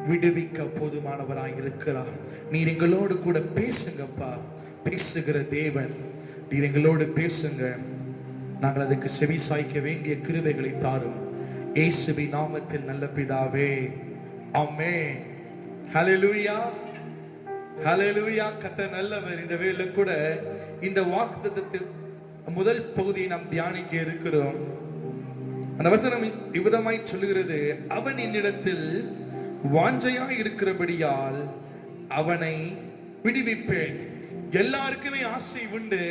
விடுவிக்க போதுமானவராய் இருக்கிறார். நீர் எங்களோடு கூட பேசுங்கப்பா. பேசுகிற தேவன் நீர் எங்களோடு பேசுங்க. நாங்கள் அதுக்கு செவி சாய்க்க வேண்டிய கிருபைகளை தாரும். இயேசுவின் நாமத்தில் நல்ல பிதாவே, ஆமென். ஹல்லேலூயா, ஹல்லேலூயா. கர்த்தர் நல்லவர். இந்த வேளையில கூட இந்த வாக்குத்தத்தத்தின் முதல் பகுதியை நாம் தியானிக்க இருக்கிறோம். அந்த வசனம் இவ்விதமாய் சொல்லுகிறது, அவன் என்னிடத்தில் வாஞ்சையாய் இருக்கிறபடியால் அவனை விடுவிப்பேன். எல்லாருக்குமே ஆசை உண்டு,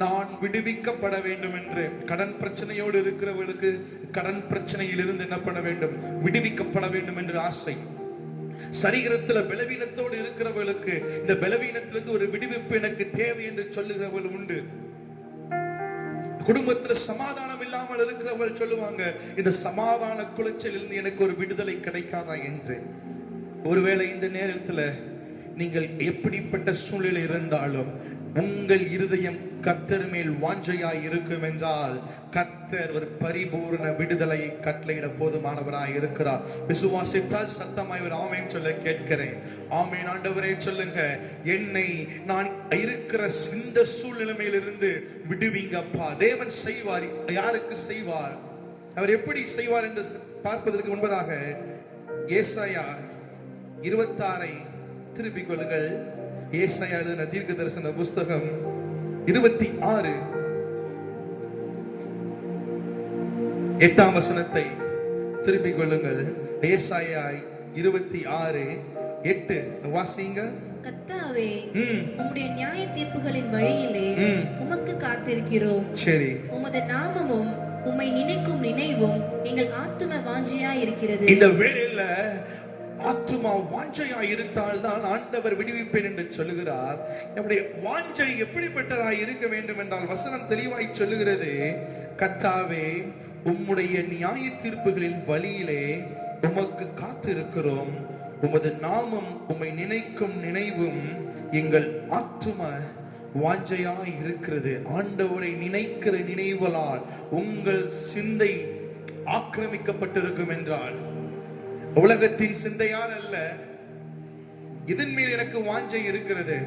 நான் விடுவிக்கப்பட வேண்டும் என்று. கடன் பிரச்சனையோடு இருக்கிறவர்களுக்கு கடன் பிரச்சனையில் இருந்து என்ன பண்ண வேண்டும்? விடுவிக்கப்பட வேண்டும் என்று ஆசை. சரீரத்துல பலவீனத்தோடு இருக்கிறவர்களுக்கு இந்த பலவீனத்திலிருந்து ஒரு விடுவிப்பு எனக்கு தேவை என்று சொல்லுகிறவர்கள் உண்டு. குடும்பத்துல சமாதானம் இல்லாமல் இருக்கிறவர்கள் சொல்லுவாங்க, இந்த சமாதான குலைச்சலிலிருந்து எனக்கு ஒரு விடுதலை கிடைக்காதா என்று. ஒருவேளை இந்த நேரத்துல நீங்கள் எப்படிப்பட்ட சூழ்நிலை இருந்தாலும் உங்கள் இருதயம் கர்த்தர் மேல் வாஞ்சையாய் இருக்கும் என்றால் கர்த்தர் ஒரு பரிபூர்ண விடுதலையை கட்டளையிட போதுமானவராய் இருக்கிறார். விசுவாசித்தால் சத்தமாய் ஒரு ஆமென் சொல்ல கேட்கிறேன். ஆமென். ஆண்டவரே சொல்லுங்க, என்னை நான் இருக்கிற இந்த சூழ்நிலையிலிருந்து விடுவீங்கப்பா. தேவன் செய்வார். யாருக்கு செய்வார்? அவர் எப்படி செய்வார் என்று பார்ப்பதற்கு முன்பதாக ஏசாயா 26 திருப்பிக் கொள்ளுங்கள். ஏசாயா எழுதின தீர்க்க தரிசன புஸ்தகம் 26 8ஆம் வசனத்தை திருப்பிக் கொள்ளுங்கள். ஏசாயா 26 8 வாசிங்க. கர்த்தாவே, உம்முடைய நியாய தீர்ப்புகளின் வழியிலே உமக்கு காத்திருக்கிறோம். சரி. உமது நாமமும் உம்மை நினைக்கும் நினைவும் எங்கள் ஆத்தும வாஞ்சையாய் இருக்கிறது. இந்த வேளையில ஆத்துமா வாஞ்சையாய் இருந்தால் தான் ஆண்டவர் விடுவிப்பேன் என்று சொல்லுகிறார். நம்முடைய வாஞ்சை எப்படிப்பட்டதாய் இருக்க வேண்டும் என்றால் வசனம் தெளிவாய் சொல்லுகிறது, கர்த்தாவே, உம்முடைய நியாய தீர்ப்புகளின் வழியிலே உமக்கு காத்திருக்கிறோம். உமது நாமம் உம்மை நினைக்கும் நினைவும் எங்கள் ஆத்தும வாஞ்சையாய் இருக்கிறது. ஆண்டவரை நினைக்கிற நினைவலால் உங்கள் சிந்தை ஆக்கிரமிக்கப்பட்டிருக்கும் என்றால், உலகத்தின் சிந்தையால் அல்ல, இதன் மேல் எனக்கு வாஞ்சை இருக்கிறது.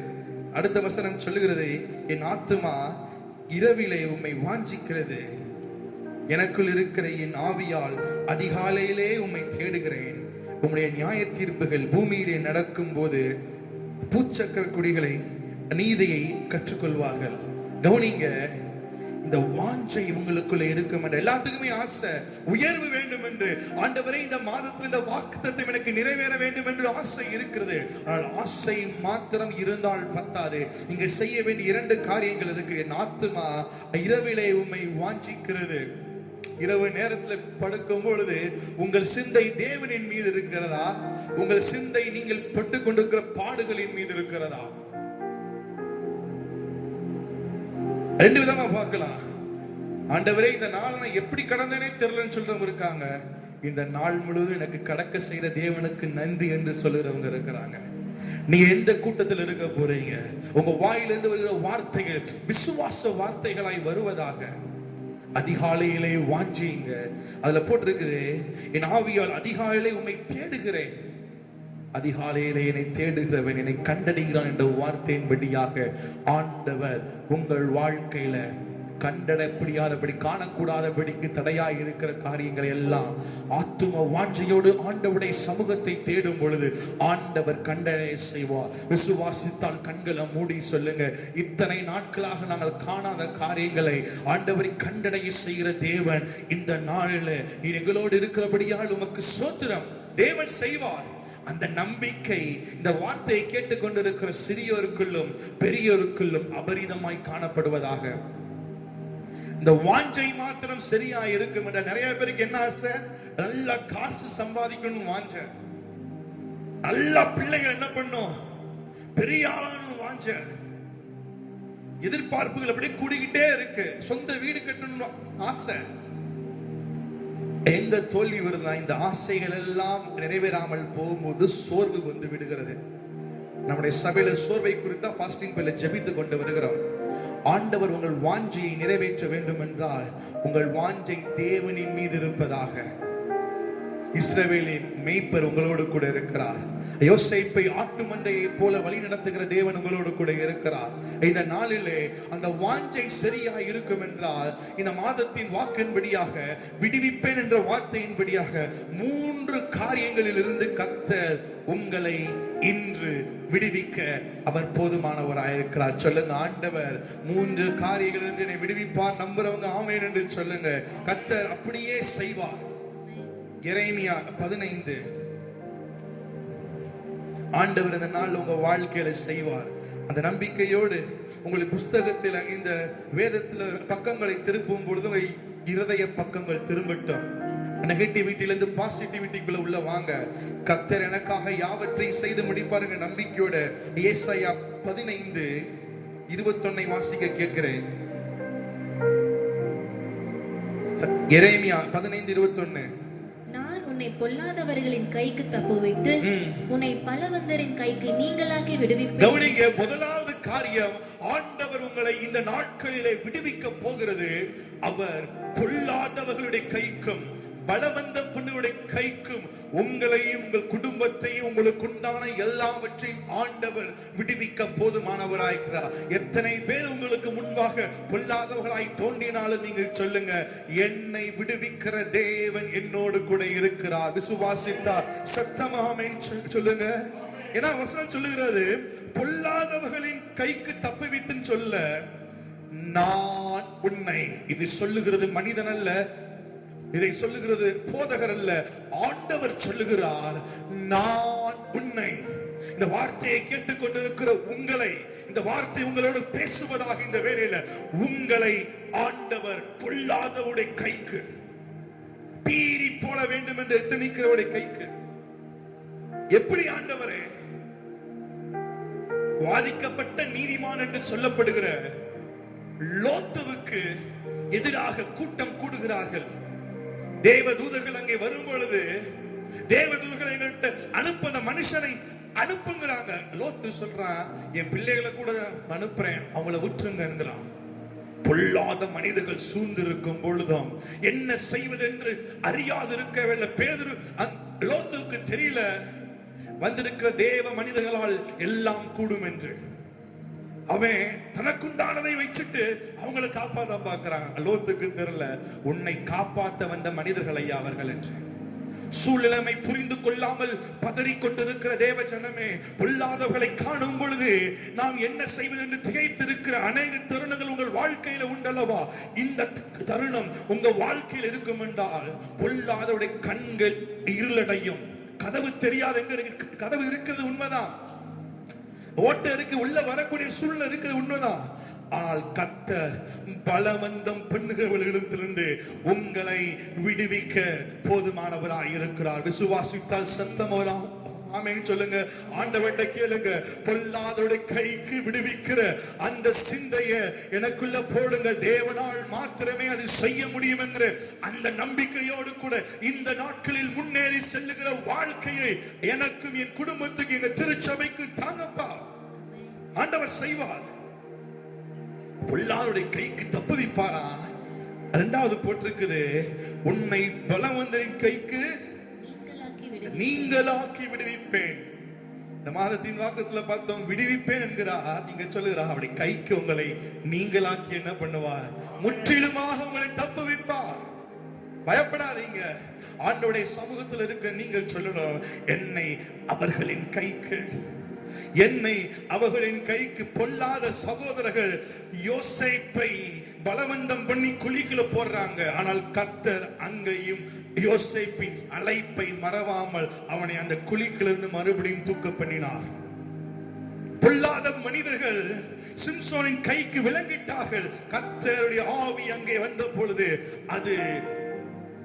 அடுத்த வசனம் சொல்லுகிறது, என் ஆத்துமா இரவிலே உம்மை வாஞ்சிக்கிறது. எனக்குள் இருக்கிற என் ஆவியால் அதிகாலையிலே உம்மை தேடுகிறேன். உம்முடைய நியாய தீர்ப்புகள் பூமியிலே நடக்கும் போது பூச்சக்கர குடிகளை நீதியை கற்றுக்கொள்வார்கள். கவனிங்க, இந்த வாஞ்சை உங்களுக்குள்ள இருக்கும் என்ற எல்லாத்துக்குமே ஆசை, உயர்வு வேண்டும் என்று. ஆண்டவரே, இந்த மாதத்தில் இந்த வாக்குத்தத்தம் எனக்கு நிறைவேற வேண்டும் என்று ஆசை இருக்கிறது. ஆனால் ஆசை மாத்திரம் இருந்தால் பத்தாது. இங்க செய்ய வேண்டிய 2 காரியங்கள் இருக்கு. என் ஆத்துமா இரவிலே உம்மை வாஞ்சிக்கிறது. இரவு நேரத்தில் படுக்கும் பொழுது உங்கள் சிந்தை தேவனின் மீது இருக்கிறதா? உங்கள் சிந்தை நீங்கள் பட்டு கொண்டிருக்கிற பாடுகளின் மீது இருக்கிறதா? 2 விதமா பார்க்கலாம். ஆண்டவரே, இந்த நாள் நான் எப்படி கடந்தேனே தெரியலன்னு சொல்றவங்க இருக்காங்க. இந்த நாள் முழுவதும் எனக்கு கடக்க செய்த தேவனுக்கு நன்றி என்று சொல்லுறவங்க இருக்கிறாங்க. நீங்க எந்த கூட்டத்தில் இருக்க போறீங்க? உங்க வாயிலிருந்து வருகிற வார்த்தைகள் விசுவாச வார்த்தைகளாய் வருவதாக. அதிகாலையிலே வாஞ்சிங்க. அதுல போட்டிருக்குது, என் ஆவியால் அதிகாலையிலே உம்மை தேடுகிறேன். அதிகாலையிலே என்னை தேடுகிறவன் என்னை கண்டடைகிறான் என்ற வார்த்தையின்படியாக ஆண்டவர் உங்கள் வாழ்க்கையில கண்டடப்படியாதபடி, காணக்கூடாதபடிக்கு தடையாய் இருக்கிற காரியங்களை எல்லாம் ஆத்தும வாஞ்சையோடு ஆண்டவருடைய சமூகத்தை தேடும் பொழுது ஆண்டவர் கண்டடைய செய்வார். விசுவாசித்தால் கண்களை மூடி சொல்லுங்க, இத்தனை நாட்களாக நாங்கள் காணாத காரியங்களை ஆண்டவரை கண்டடைய செய்கிற தேவன் இந்த நாளில் நீர் எங்களோடு இருக்கிறபடியால் உமக்கு ஸ்தோத்திரம். தேவன் செய்வார். அந்த நம்பிக்கை இந்த வார்த்தையை கேட்டுக்கொண்டிருக்கிற சிறியோருக்குள்ளும் பெரியோருக்குள்ளும் அபரிதமாய் காணப்படுவதாக. இந்த வாஞ்சை மாத்திரம் சரியா இருக்கும் என்ற நிறைய பேருக்கு என்ன ஆசை? நல்ல காசு சம்பாதிக்கணும் வாஞ்ச, நல்ல பிள்ளைகள் என்ன பண்ணும், பெரிய ஆளானு வாஞ்ச, எதிர்பார்ப்புகள் அப்படி கூடிக்கிட்டே இருக்கு, சொந்த வீடு கட்டணும் ஆசை. எங்க தோல்வி வருதா? இந்த ஆசைகள் எல்லாம் நிறைவேறாமல் போகும்போது சோர்வு வந்து விடுகிறது. நம்முடைய சபையில சோர்வை குறித்தா ஃபாஸ்டிங் பேர்ல ஜெபித்து கொண்டு வருகிறோம். ஆண்டவர் உங்கள் வாஞ்சையை நிறைவேற்ற வேண்டும் என்றால் உங்கள் வாஞ்சை தேவனின் மீது இருப்பதாக. இஸ்ரவேலின் மேய்ப்பர் உங்களோடு கூட இருக்கிறார். யோசேப்பை ஆட்டு மந்தையை போல வழி நடத்துகிற தேவன் உங்களோடு கூட இருக்கிறார். இந்த நாளிலே அந்த வாஞ்சை சரியா இருக்கும் என்றால் இந்த மாதத்தின் வாக்கின்படியாக, விடுவிப்பேன் என்ற வார்த்தையின்படியாக 3 காரியங்களில் இருந்து கர்த்தர் உங்களை இன்று விடுவிக்க அவர் போதுமானவராயிருக்கிறார். சொல்லுங்க, ஆண்டவர் 3 காரியங்களிலிருந்து என்னை விடுவிப்பார். நம்புறவங்க ஆமென் என்று சொல்லுங்க. கர்த்தர் அப்படியே செய்வார். எரேமியா 15. ஆண்டவர் இந்த நாள் உங்க வாழ்க்கையில செய்வார். அந்த நம்பிக்கையோடு உங்களுடைய புஸ்தகத்தில் இந்த வேதத்துல பக்கங்களை திருப்பும் பொழுது இருதய பக்கங்கள் திரும்பட்டும். நெகட்டிவிட்டியிலிருந்து பாசிட்டிவிட்டிக்குள்ள உள்ள வாங்க. கர்த்தர் எனக்காக யாவற்றையும் செய்து முடிப்பாருங்க நம்பிக்கையோட. ஏசாயா 15:21 வாசிக்க கேட்கிறேன். எரேமியா 15:21. நான் உன்னை பொல்லாதவர்களின் கைக்கு தப்புவித்து உன்னை பலவந்தரின் கைக்கு நீங்களாக்கி விடுவிப்பேன். கவனிங்க, முதலாவது காரியம், ஆண்டவர் உங்களை இந்த நாட்களிலே விடுவிக்க போகிறது. அவர் பொல்லாதவர்களுடைய கைக்கும் பலவந்த பெண்ணுடைய கைக்கும் உங்களையும் உங்கள் குடும்பத்தையும் உங்களுக்கு உண்டான எல்லாவற்றையும் ஆண்டவர் விடுவிக்க போதுமானவராயிருக்கிறார். எத்தனை பேர் உங்களுக்கு முன்பாக பொல்லாதவர்களாய் தோன்றினாலும் நீங்கள் சொல்லுங்க, என்னை விடுவிக்கிற தேவன் என்னோடு கூட இருக்கிறார். விசுவாசித்தார் சத்தமாமே சொல்லுங்க. ஏன்னா வசனம் சொல்லுகிறது, பொல்லாதவர்களின் கைக்கு தப்புவித்துன்னு சொல்ல, நான் உன்னை. இது சொல்லுகிறது மனிதன் அல்ல, இதை சொல்லுகிறது போதகர் அல்ல, ஆண்டவர் சொல்லுகிறார், நான் உன்னை. இந்த வார்த்தையை கேட்டுக்கொண்டிருக்கிற உங்களை, இந்த வார்த்தை உங்களோடு பேசுவதாக இந்த வேளையில உங்களை ஆண்டவர் பொல்லாதவருடைய கைக்கு, பீறி போட வேண்டும் என்று எத்தனிக்கிறவருடைய கைக்கு. எப்படி ஆண்டவரே? வாதிக்கப்பட்ட நீதிமான் என்று சொல்லப்படுகிற லோத்துவுக்கு எதிராக கூட்டம் கூடுகிறார்கள். தேவதூதர்கள் அங்கே வரும் பொழுது தேவதூதர்களை அனுப்ப அந்த மனுஷனை அனுப்புங்கிறாங்க. லோத்து சொல்றான், என் பிள்ளைகளை கூட அனுப்புறேன், அவங்கள விட்டுருங்கிறான். பொல்லாத மனிதர்கள் சூழ்ந்திருக்கும் பொழுதும் என்ன செய்வது என்று அறியாதிருக்கவில்லை. பேதுரு லோத்துக்கு தெரியல, வந்திருக்கிற தேவ மனிதர்களால் எல்லாம் கூடும் என்று. அவன் தனக்குண்டானதை வச்சுட்டு அவங்களை காப்பாற்ற பார்க்கிறாங்க. லோத்துக்கு தெரியல, உன்னை காப்பாற்ற வந்த மனிதர்கள் ஐயா அவர்கள் என்று. சூழ்நிலைமை புரிந்து கொள்ளாமல் பதறிக்கொண்டிருக்கிற தேவ ஜனமே, பொல்லாதவர்களை காணும் பொழுது நாம் என்ன செய்வது என்று திகைத்திருக்கிற அநேக தருணங்கள் உங்கள் வாழ்க்கையில உண்டல்லவா? இந்த தருணம் உங்க வாழ்க்கையில் இருக்கும் என்றால் பொல்லாதவருடைய கண்கள் இருளடையும். கதவு தெரியாது, எங்க கதவு இருக்கிறது உண்மைதான், ஓட்ட இருக்கு, உள்ள வரக்கூடிய சூழ்நிலை இருக்குது உண்மைதான். ஆனால் கர்த்தர் பலவந்தம் பெண்களிடத்திலிருந்து உங்களை விடுவிக்க போதுமானவராய் இருக்கிறார். விசுவாசித்தால் சத்தமவரா ஆமென் சொல்லுங்க. ஆண்டவர்கிட்ட கேளுங்க, பொல்லாதவருடைய கைக்கு விடுவிக்கிற அந்த சிந்தையை எனக்குள்ள போடுங்க. தேவனால் மாத்திரமே அது செய்ய முடியும் என்கிற அந்த நம்பிக்கையோடு கூட இந்த நாட்களில் முன்னேறி செல்லுகிற வாழ்க்கையை எனக்கும் என் குடும்பத்துக்கு எங்க திருச்சபைக்கு தாங்கப்பா. ஆண்டவர் செய்வார். பொல்லாதவருடைய கைக்கு தப்புவிப்பாரா? 2வது போட்டிருக்குது, உன்னை பலவந்தரின் கைக்கு நீங்களாக்கி விடுவிப்பேன். இந்த மாதத்தின் வாக்கத்துல பார்த்தோம், விடுவிப்பேன் என்கிறார். நீங்க சொல்லுகிறார், அப்படி கைக்கு உங்களை நீங்களாக்கி என்ன பண்ணுவார்? முற்றிலுமாக உங்களை தப்புவிப்பார். பயப்படாதீங்க. ஆண்டவருடைய சமூகத்தில் இருக்க நீங்கள் சொல்லணும், என்னை அவர்களின் கைக்கு, என்னை அவர்களின் கைக்கு. பொல்லாத சகோதரர்கள் யோசேப்பை பலவந்தம் பண்ணி குழிக்குள்ள போடுறாங்க. ஆனால் கர்த்தர் அங்கேயும் யோசேப்பின் அழைப்பை மறவாமல் அவனை அந்த குழிக்கிலிருந்து மறுபடியும் தூக்க பண்ணினார். பொல்லாத மனிதர்கள் சிம்சோனின் கைக்கு விலங்கிட்டார்கள். கர்த்தருடைய ஆவி அங்கே வந்த பொழுது அது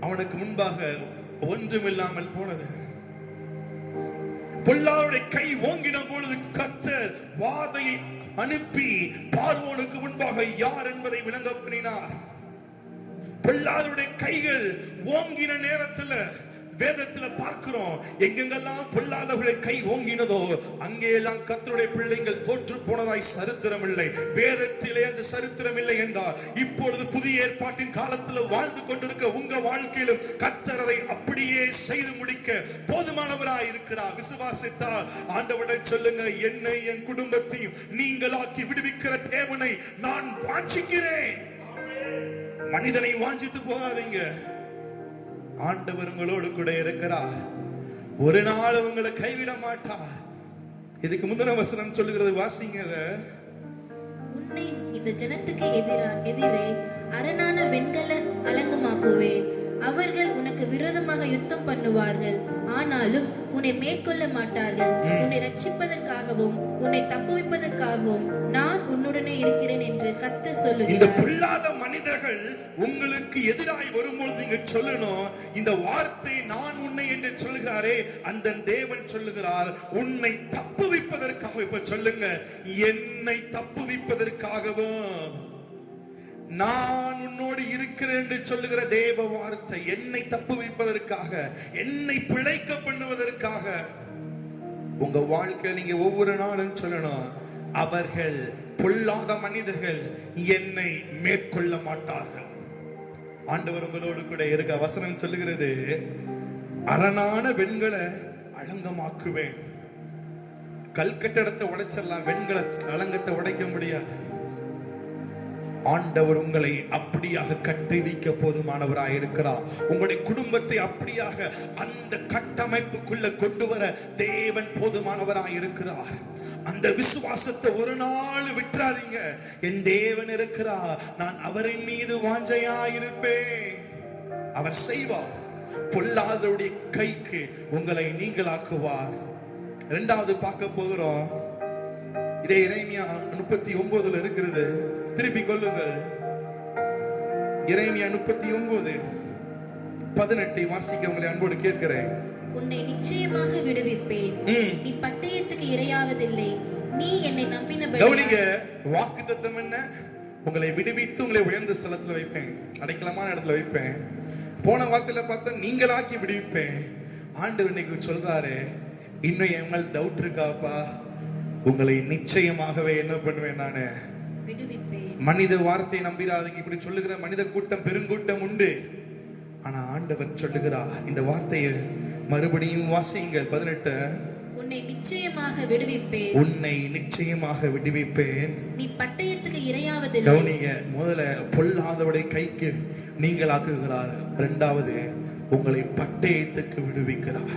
அவனுக்கு முன்பாக ஒன்றுமில்லாமல் போனது. பொல்லாருடைய கை ஓங்கின பொழுது கர்த்தர் வாதையை அனுப்பி பார்வோனுக்கு முன்பாக யார் என்பதை விளங்க பண்ணினார். பொல்லாருடைய கைகள் ஓங்கின நேரத்துல வேதத்துல பார்க்கிறோம், எங்கெங்கெல்லாம் பொல்லாதவருடைய கை ஓங்கினதோ அங்கெல்லாம் கர்த்தருடைய பிள்ளைகள் தோற்று போனதாய் சரித்திரம் இல்லை. வேதத்திலே அந்த சரித்திரம் இல்லை என்றால் இப்பொழுது புதிய ஏற்பாட்டின் காலத்தில் வாழ்ந்து கொண்டிருக்க உங்க வாழ்க்கையிலும் கர்த்தர் அதை அப்படியே செய்து முடிக்க போதுமானவராய் இருக்கிறார். விசுவாசித்தால் ஆண்டவரை சொல்லுங்க, என்னை என் குடும்பத்தையும் நீங்களாக்கி விடுவிக்கிற தேவனை நான் வாஞ்சிக்கிறேன். மனிதனை வாஞ்சித்து போகாதீங்க. ஆண்டவர் உங்களோடு கூட இருக்கிறார். ஒரு நாள் உங்களை கைவிட மாட்டார். இதுக்கு முந்தின வசனம் சொல்லுகிறது, வாசிங்க. உன்னை இந்த ஜனத்துக்கு எதிரே அரணான வெண்கல அலங்கமாக்குவேன். அவர்கள் உனக்கு விரோதமாக யுத்தம் பண்ணுவார்கள், ஆனாலும் உன்னை மேற்கொள்ள மாட்டார்கள். உன்னை ரட்சிப்பதற்காகவும் உன்னை தப்புவிப்பதற்காகவும் நான் உன்னுடனே இருக்கிறேன் என்று கர்த்தர் சொல்லுகிறார். இந்த பொல்லாத மனிதர்கள் உங்களுக்கு எதிராய் வரும்போது நீங்க சொல்லணும், இந்த வார்த்தை நான் உன்னை என்று சொல்லுகிறாரே அந்த தேவன் சொல்லுகிறார், உன்னை தப்புவிப்பதற்காக. இப்ப சொல்லுங்க, என்னை தப்புவிப்பதற்காகவும் நான் உன்னோடு இருக்கிறேன் என்று சொல்லுகிற தேவ வார்த்தை என்னை தப்புவிப்பதற்காக, என்னை பிழைக்க பண்ணுவதற்காக. உங்க வாழ்க்கை நீங்க ஒவ்வொரு நாளும் சொல்லணும், அவர்கள் பொல்லாத மனிதர்கள் என்னை மேற்கொள்ள மாட்டார்கள். ஆண்டவர் உங்களோடு கூட இருக்க. வசனம் சொல்லுகிறது, அரணான வெண்களை அலங்கமாக்குவேன். கல்கட்டடத்தை உடைச்சிடலாம், வெண்கல அலங்கத்தை உடைக்க முடியாது. ஆண்டவர் உங்களை அப்படியாக கட்டி வைக்க போதுமானவராய் இருக்கிறார். உங்களுடைய குடும்பத்தை அப்படியாக அந்த கட்டமைப்புக்குள்ள கொண்டு வர தேவன் போதுமானவராய் இருக்கிறார். அந்த விசுவாசத்தை ஒரு நாள் விட்டுறாதீங்க. என் தேவன் இருக்கிறார், நான் அவரின் மீது வாஞ்சையாயிருப்பேன். அவர் செய்வார். பொல்லாதவருடைய கைக்கு உங்களை நீங்களாக்குவார். இரண்டாவது பார்க்க போகிறோம். இதே எரேமியா 39 இருக்கிறது. திருப்பி கொள்ளுங்கள். எரேமியா 39:18 வாசிக்க உங்களை அன்போடு கேட்கிறேன். உன்னை நிச்சயமாக விடுவிப்பேன், நீ பட்டயத்துக்கு இரையாவதில்லை, நீ என்னை நம்பினபடி. கவனிங்க, வாக்குத்தத்தம் என்ன? உங்களை விடுவித்து உங்களை உயர்ந்த ஸ்தலத்துல வைப்பேன், அடைக்கலமான இடத்துல வைப்பேன். போன வார்த்தையில பார்த்தா நீங்களாக்கி விடுவிப்பேன். ஆண்டவர் இன்னைக்கு சொல்றாரு, இன்னும் என் மேல் டவுட் இருக்காப்பா, உங்களை நிச்சயமாகவே என்ன பண்ணுவேன், நானு விடுவிப்பேன். மனித வார்த்தை நம்பிராதீங்க. இப்படி சொல்லுகிற மனித கூட்டம் பெருங்கூட்டம் உண்டு. ஆனா ஆண்டவர் சொல்லுகிறார், இந்த வார்த்தையை மறுபடியும் வாசியுங்கள். 18, உன்னை நிச்சயமாக விடுவிப்பேன், உன்னை நிச்சயமாக விடுவிப்பேன், நீ பட்டயத்துக்கு இரையாவதில்லை. கவனிங்க, முதல்ல பொல்லாதவருடைய கைக்கு நீங்கள் ஆக்குகிறார். இரண்டாவது, உங்களை பட்டயத்துக்கு விடுவிக்கிறார்.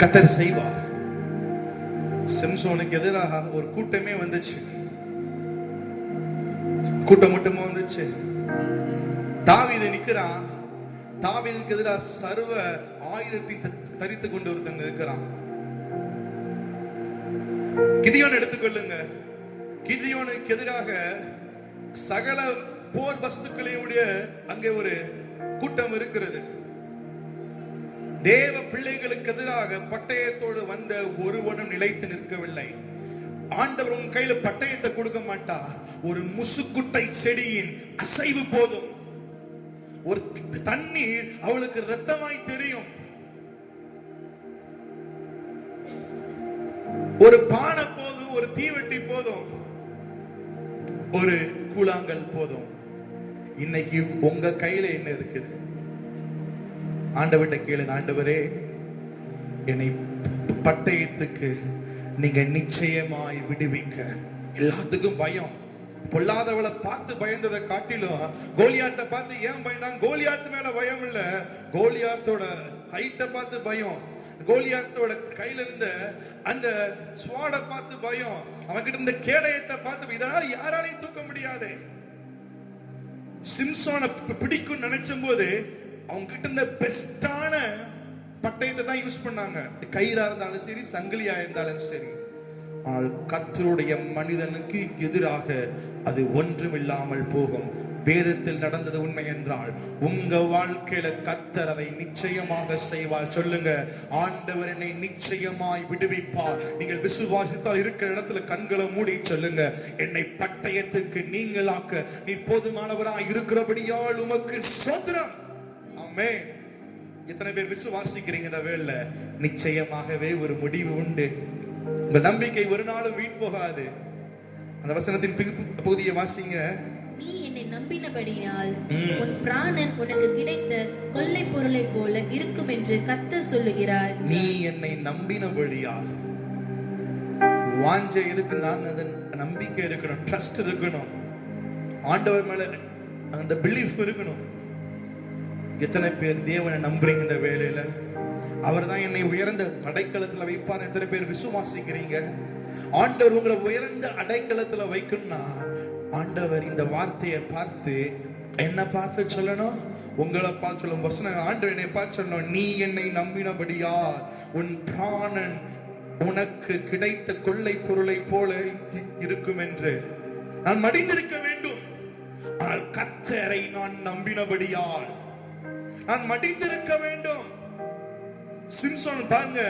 கர்த்தர் செய்வார். சிம்சோனுக்கு எதிராக ஒரு கூட்டமே வந்துச்சு. கூட்டம் மட்டுமா வந்துச்சு. தாவீது நிக்கிறான். தாவீதுக்கு எதிராக சர்வ ஆயுதத்தை தரித்து கொண்டு ஒருத்தன் இருக்கிறான். கிதியோன் எடுத்துக்கொள்ளுங்க. கிதியோனுக்கு எதிராக சகல போர் வஸ்துக்களையுடைய அங்கே ஒரு கூட்டம் இருக்கிறது. தேவ பிள்ளைகளுக்கு எதிராக பட்டயத்தோடு வந்த ஒருவனும் நிலைத்து நிற்கவில்லை. ஆண்டவர் உன் கையில பட்டயத்தை கொடுக்க மாட்டார். ஒரு முசுக்குட்டை செடியின் அசைவு போதும், ஒரு தண்ணீர் அவளுக்கு இரத்தமாய் தெரியும், ஒரு பானை போதும், ஒரு தீவெட்டி போதும், ஒரு கூழாங்கல் போதும். இன்னைக்கு உங்க கையில என்ன இருக்குது? ஆண்டவர்கிட்ட கேளுங்க, ஆண்டவரே என்னை பட்டயத்துக்கு நீங்க நிச்சயமாய் விடுவிக்க. எல்லாத்துக்கும் பயம். பொல்லாதவளை பார்த்து பயந்ததை காட்டிலும் கோலியாத்தை பார்த்து ஏன் பயந்தான்? கோலியாத்து மேல பயம் இல்ல, கோலியாத்தோட ஹைட்டை பார்த்து பயம், கோலியாத்தோட கையில இருந்த அந்த ஸ்வாட பார்த்து பயம், அவன்கிட்ட இருந்த கேடயத்தை பார்த்து இதனால யாராலையும் தூக்க முடியாது. சிம்சோனை பிடிக்கும் நினைச்சும் போது அவங்க கிட்ட இருந்த பெஸ்டான பட்டயத்தை தான் யூஸ் பண்ணாங்க. அது கயிறா இருந்தாலும் சரி, சங்கிலியா இருந்தாலும் சரி. ஆனால் கர்த்தருடைய மனிதனுக்கு எதிராக அது ஒன்றுமில்லாமல் போகும். வேதத்தில் நடந்தது உண்மை என்றால் உங்க வாழ்க்கையில கர்த்தர் அதை நிச்சயமாக செய்வார். சொல்லுங்க, ஆண்டவர் என்னை நிச்சயமாய் விடுவிப்பார். நீங்கள் விசுவாசித்தால் இருக்கிற இடத்துல கண்களை மூடி சொல்லுங்க, என்னை பட்டயத்துக்கு நீங்களாக்க நீ போதுமானவராய் இருக்கிறபடியால் உமக்கு ஸ்தோத்திரம். ஆமென். எத்தனை பேர் விசுவாசிக்கிறீங்க? இந்த வேளை நிச்சயமாகவே ஒரு முடிவு உண்டு. உங்க நம்பிக்கை ஒரு நாளும் வீண் போகாது. அந்த வசனத்தின் பகுதியை வாசிங்க. நீ என்னை நம்பினபடியால் உன் பிராணன் உனக்கு கிடைத்த கொள்ளை பொருளை போல இருக்கும் என்று கர்த்தர் சொல்லுகிறார். நீ என்னை நம்பினபடியால். வாஞ்சை இருக்கு, நாங்க அந்த நம்பிக்கை இருக்கணும், ட்ரஸ்ட் இருக்கணும், ஆண்டவர் மேல அந்த பிலீஃப் இருக்கணும். எத்தனை பேர் தேவனை நம்புறீங்க இந்த வேளையில? அவர் தான் என்னை உயர்ந்த அடைக்கலத்துல வைப்பார். எத்தனை பேர் விசுவாசிக்கிறீங்க? ஆண்டவர் உங்களை உயர்ந்த அடைக்கலத்துல வைக்கணும்னா ஆண்டவர் இந்த வார்த்தையை பார்த்து என்ன பார்த்து சொல்லணும்? உங்களை பார்த்து சொல்லும் வசனம். ஆண்டவர் என்னை பார்த்து சொல்லணும், நீ என்னை நம்பினபடியால் உன் பிராணன் உனக்கு கிடைத்த கொள்ளை பொருளை போல இருக்கும் என்று நான் மடிந்திருக்க வேண்டும். ஆனால் கர்த்தரை நான் நம்பினபடியால் நான் மடிந்திருக்க வேண்டும். சிம்சோன் பாருங்க,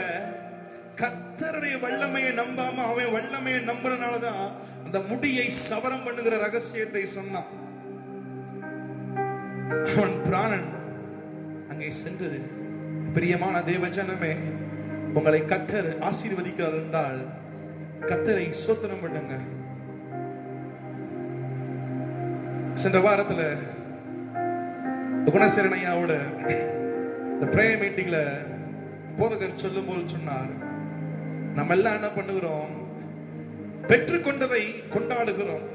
கர்த்தருடைய வல்லமையை நம்பாம அவன் வல்லமையை நம்புறனாலதான் அந்த முடியை சவரம் பண்ணுகிற ரகசியத்தை சொன்னான். அவன் பிராணன் அங்கே சென்றது. பிரியமான தேவஜனமே, உங்களை கர்த்தர் ஆசீர்வதிக்கிறார் என்றால் கர்த்தரை ஸ்தோத்திரம் பண்ணுங்க. சென்ற வாரத்துல குணசேகரன் ஐயாவோட இந்த பிரேயர் மீட்டிங்ல போதகர் சொல்லும் போது சொன்னார், நம்ம எல்லாம் என்ன பண்ணுகிறோம்? பெற்றுக்கொண்டதை கொண்டாடுகிறோம்,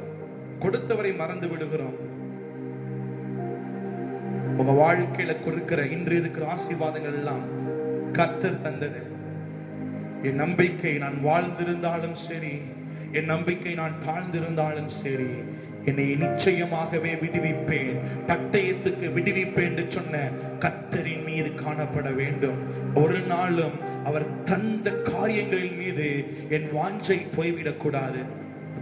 கொடுத்தவரை மறந்து விடுகிறோம். உங்க வாழ்க்கையில கொடுக்கிற இன்று இருக்கிற ஆசீர்வாதங்கள் எல்லாம் கர்த்தர் தந்தது. என் நம்பிக்கை நான் வாழ்ந்திருந்தாலும் சரி, என் நம்பிக்கை நான் தாழ்ந்திருந்தாலும் சரி, என்னை நிச்சயமாகவே விடுவிப்பேன், பட்டயத்துக்கு விடுவிப்பேன் என்று சொன்ன கர்த்தரின் மீது காணப்பட வேண்டும். ஒரு நாளும் அவர் தந்த காரியங்களின் மீது என் வாஞ்சை போய்விடக் கூடாது.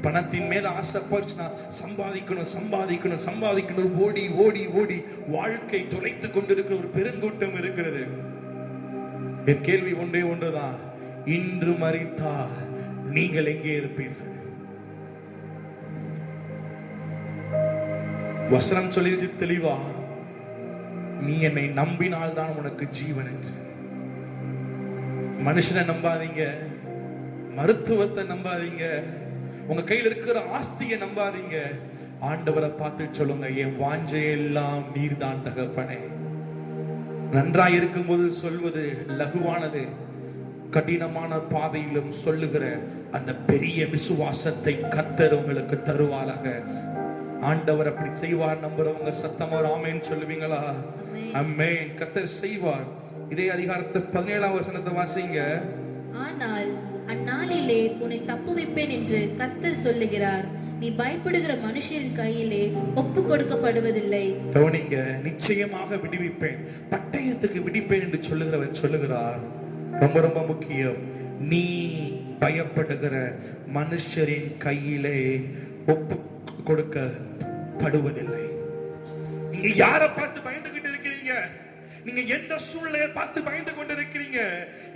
பணத்தின் மேல ஆசைப்பட்டுனா சம்பாதிக்கணும் சம்பாதிக்கணும் சம்பாதிக்கணும், ஓடி ஓடி ஓடி வாழ்க்கை தொலைத்து கொண்டிருக்கிற ஒரு பெருங்கூட்டம் இருக்கிறது. என் கேள்வி ஒன்றே ஒன்றுதான், இன்று மரித்தால் நீங்கள் எங்கே இருப்பீர்கள்? வசனம் சொல்லிருச்சு தெளிவா, நீ என்னை நம்பினால் தான் உனக்கு ஜீவன் என்று. மனுஷனை நம்பாதீங்க, மருத்துவத்தை நம்பாதீங்க, உங்க கையில் இருக்கிற ஆஸ்தியை நம்பாதீங்க. ஆண்டவரை பார்த்து சொல்லுங்க, என் வாஞ்சையெல்லாம் நீர்தான் தகப்பனே. நன்றாய் இருக்கும்போது சொல்வது லகுவானது, கடினமான பாதையிலும் சொல்லுகிற அந்த பெரிய விசுவாசத்தை கர்த்தர் உங்களுக்கு தருவாராக. ஆண்டவர் அப்படி செய்வார் நம்புறவங்க சத்தமா ஆமென் சொல்லுவீங்களா? ஆமென். கர்த்தர் செய்வார். இதே அதிகாரத்தை 17ஆம் வசனத்தை வாசிங்க. ஆனால் அந்நாளிலே உன்னை தப்புவிப்பேன் என்று கர்த்தர் சொல்லுகிறார். நீ பயப்படுகிற மனுஷரின் கையிலே ஒப்பு கொடுக்கப்படுவதில்லை. கவனிங்க, நிச்சயமாக விடுவிப்பேன், பட்டயத்துக்கு விடுவிப்பேன் என்று சொல்லுகிறவர் சொல்லுகிறார். ரொம்ப ரொம்ப முக்கியம், நீ பயப்படுகிற மனுஷரின் கையிலே ஒப்பு கொடுக்கப்படுவதில்லை. நீங்க யாரை பார்த்து பயந்துகிட்டு இருக்கிறீங்க? நீங்க எந்த சூழ்நிலையை பார்த்து பயந்து கொண்டிருக்கிறீங்க?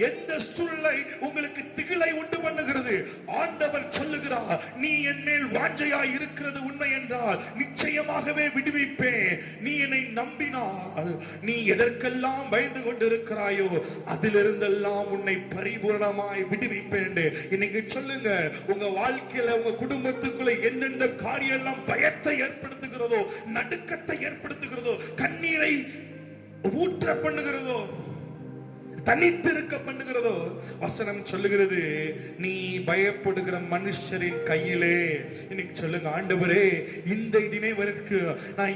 எந்த சூழ்நிலை உங்களுக்கு திகிலை உண்டு பண்ணுகிறது? ஆண்டவர் சொல்லுகிறார், நீ என் மேல் வாஞ்சையாய் இருக்கிறது உண்மை என்றால் நிச்சயமாகவே விடுவிப்பேன். நீ என்னை நம்பினால் நீ எதற்கெல்லாம் பயந்து கொண்டிருக்கிறாயோ அதிலிருந்தெல்லாம் உன்னை பரிபூரணமாய் விடுவிப்பேன். இன்னைக்கு சொல்லுங்க, உங்க வாழ்க்கையில உங்க குடும்பத்துக்குள்ள எந்தெந்த காரியம் எல்லாம் பயத்தை ஏற்படுத்துகிறதோ, நடுக்கத்தை ஏற்படுத்துகிறதோ, கண்ணீரை ஊற்ற பண்ணுகிறதோ, தனித்திருக்க பண்ணுகிறதோ, வசனம் சொல்லுகிறது, நீ பயப்படுகிற மனுஷரின் கையிலே. இன்னைக்கு சொல்லுங்க, ஆண்டவரே இந்த தினை வரைக்கும் நான்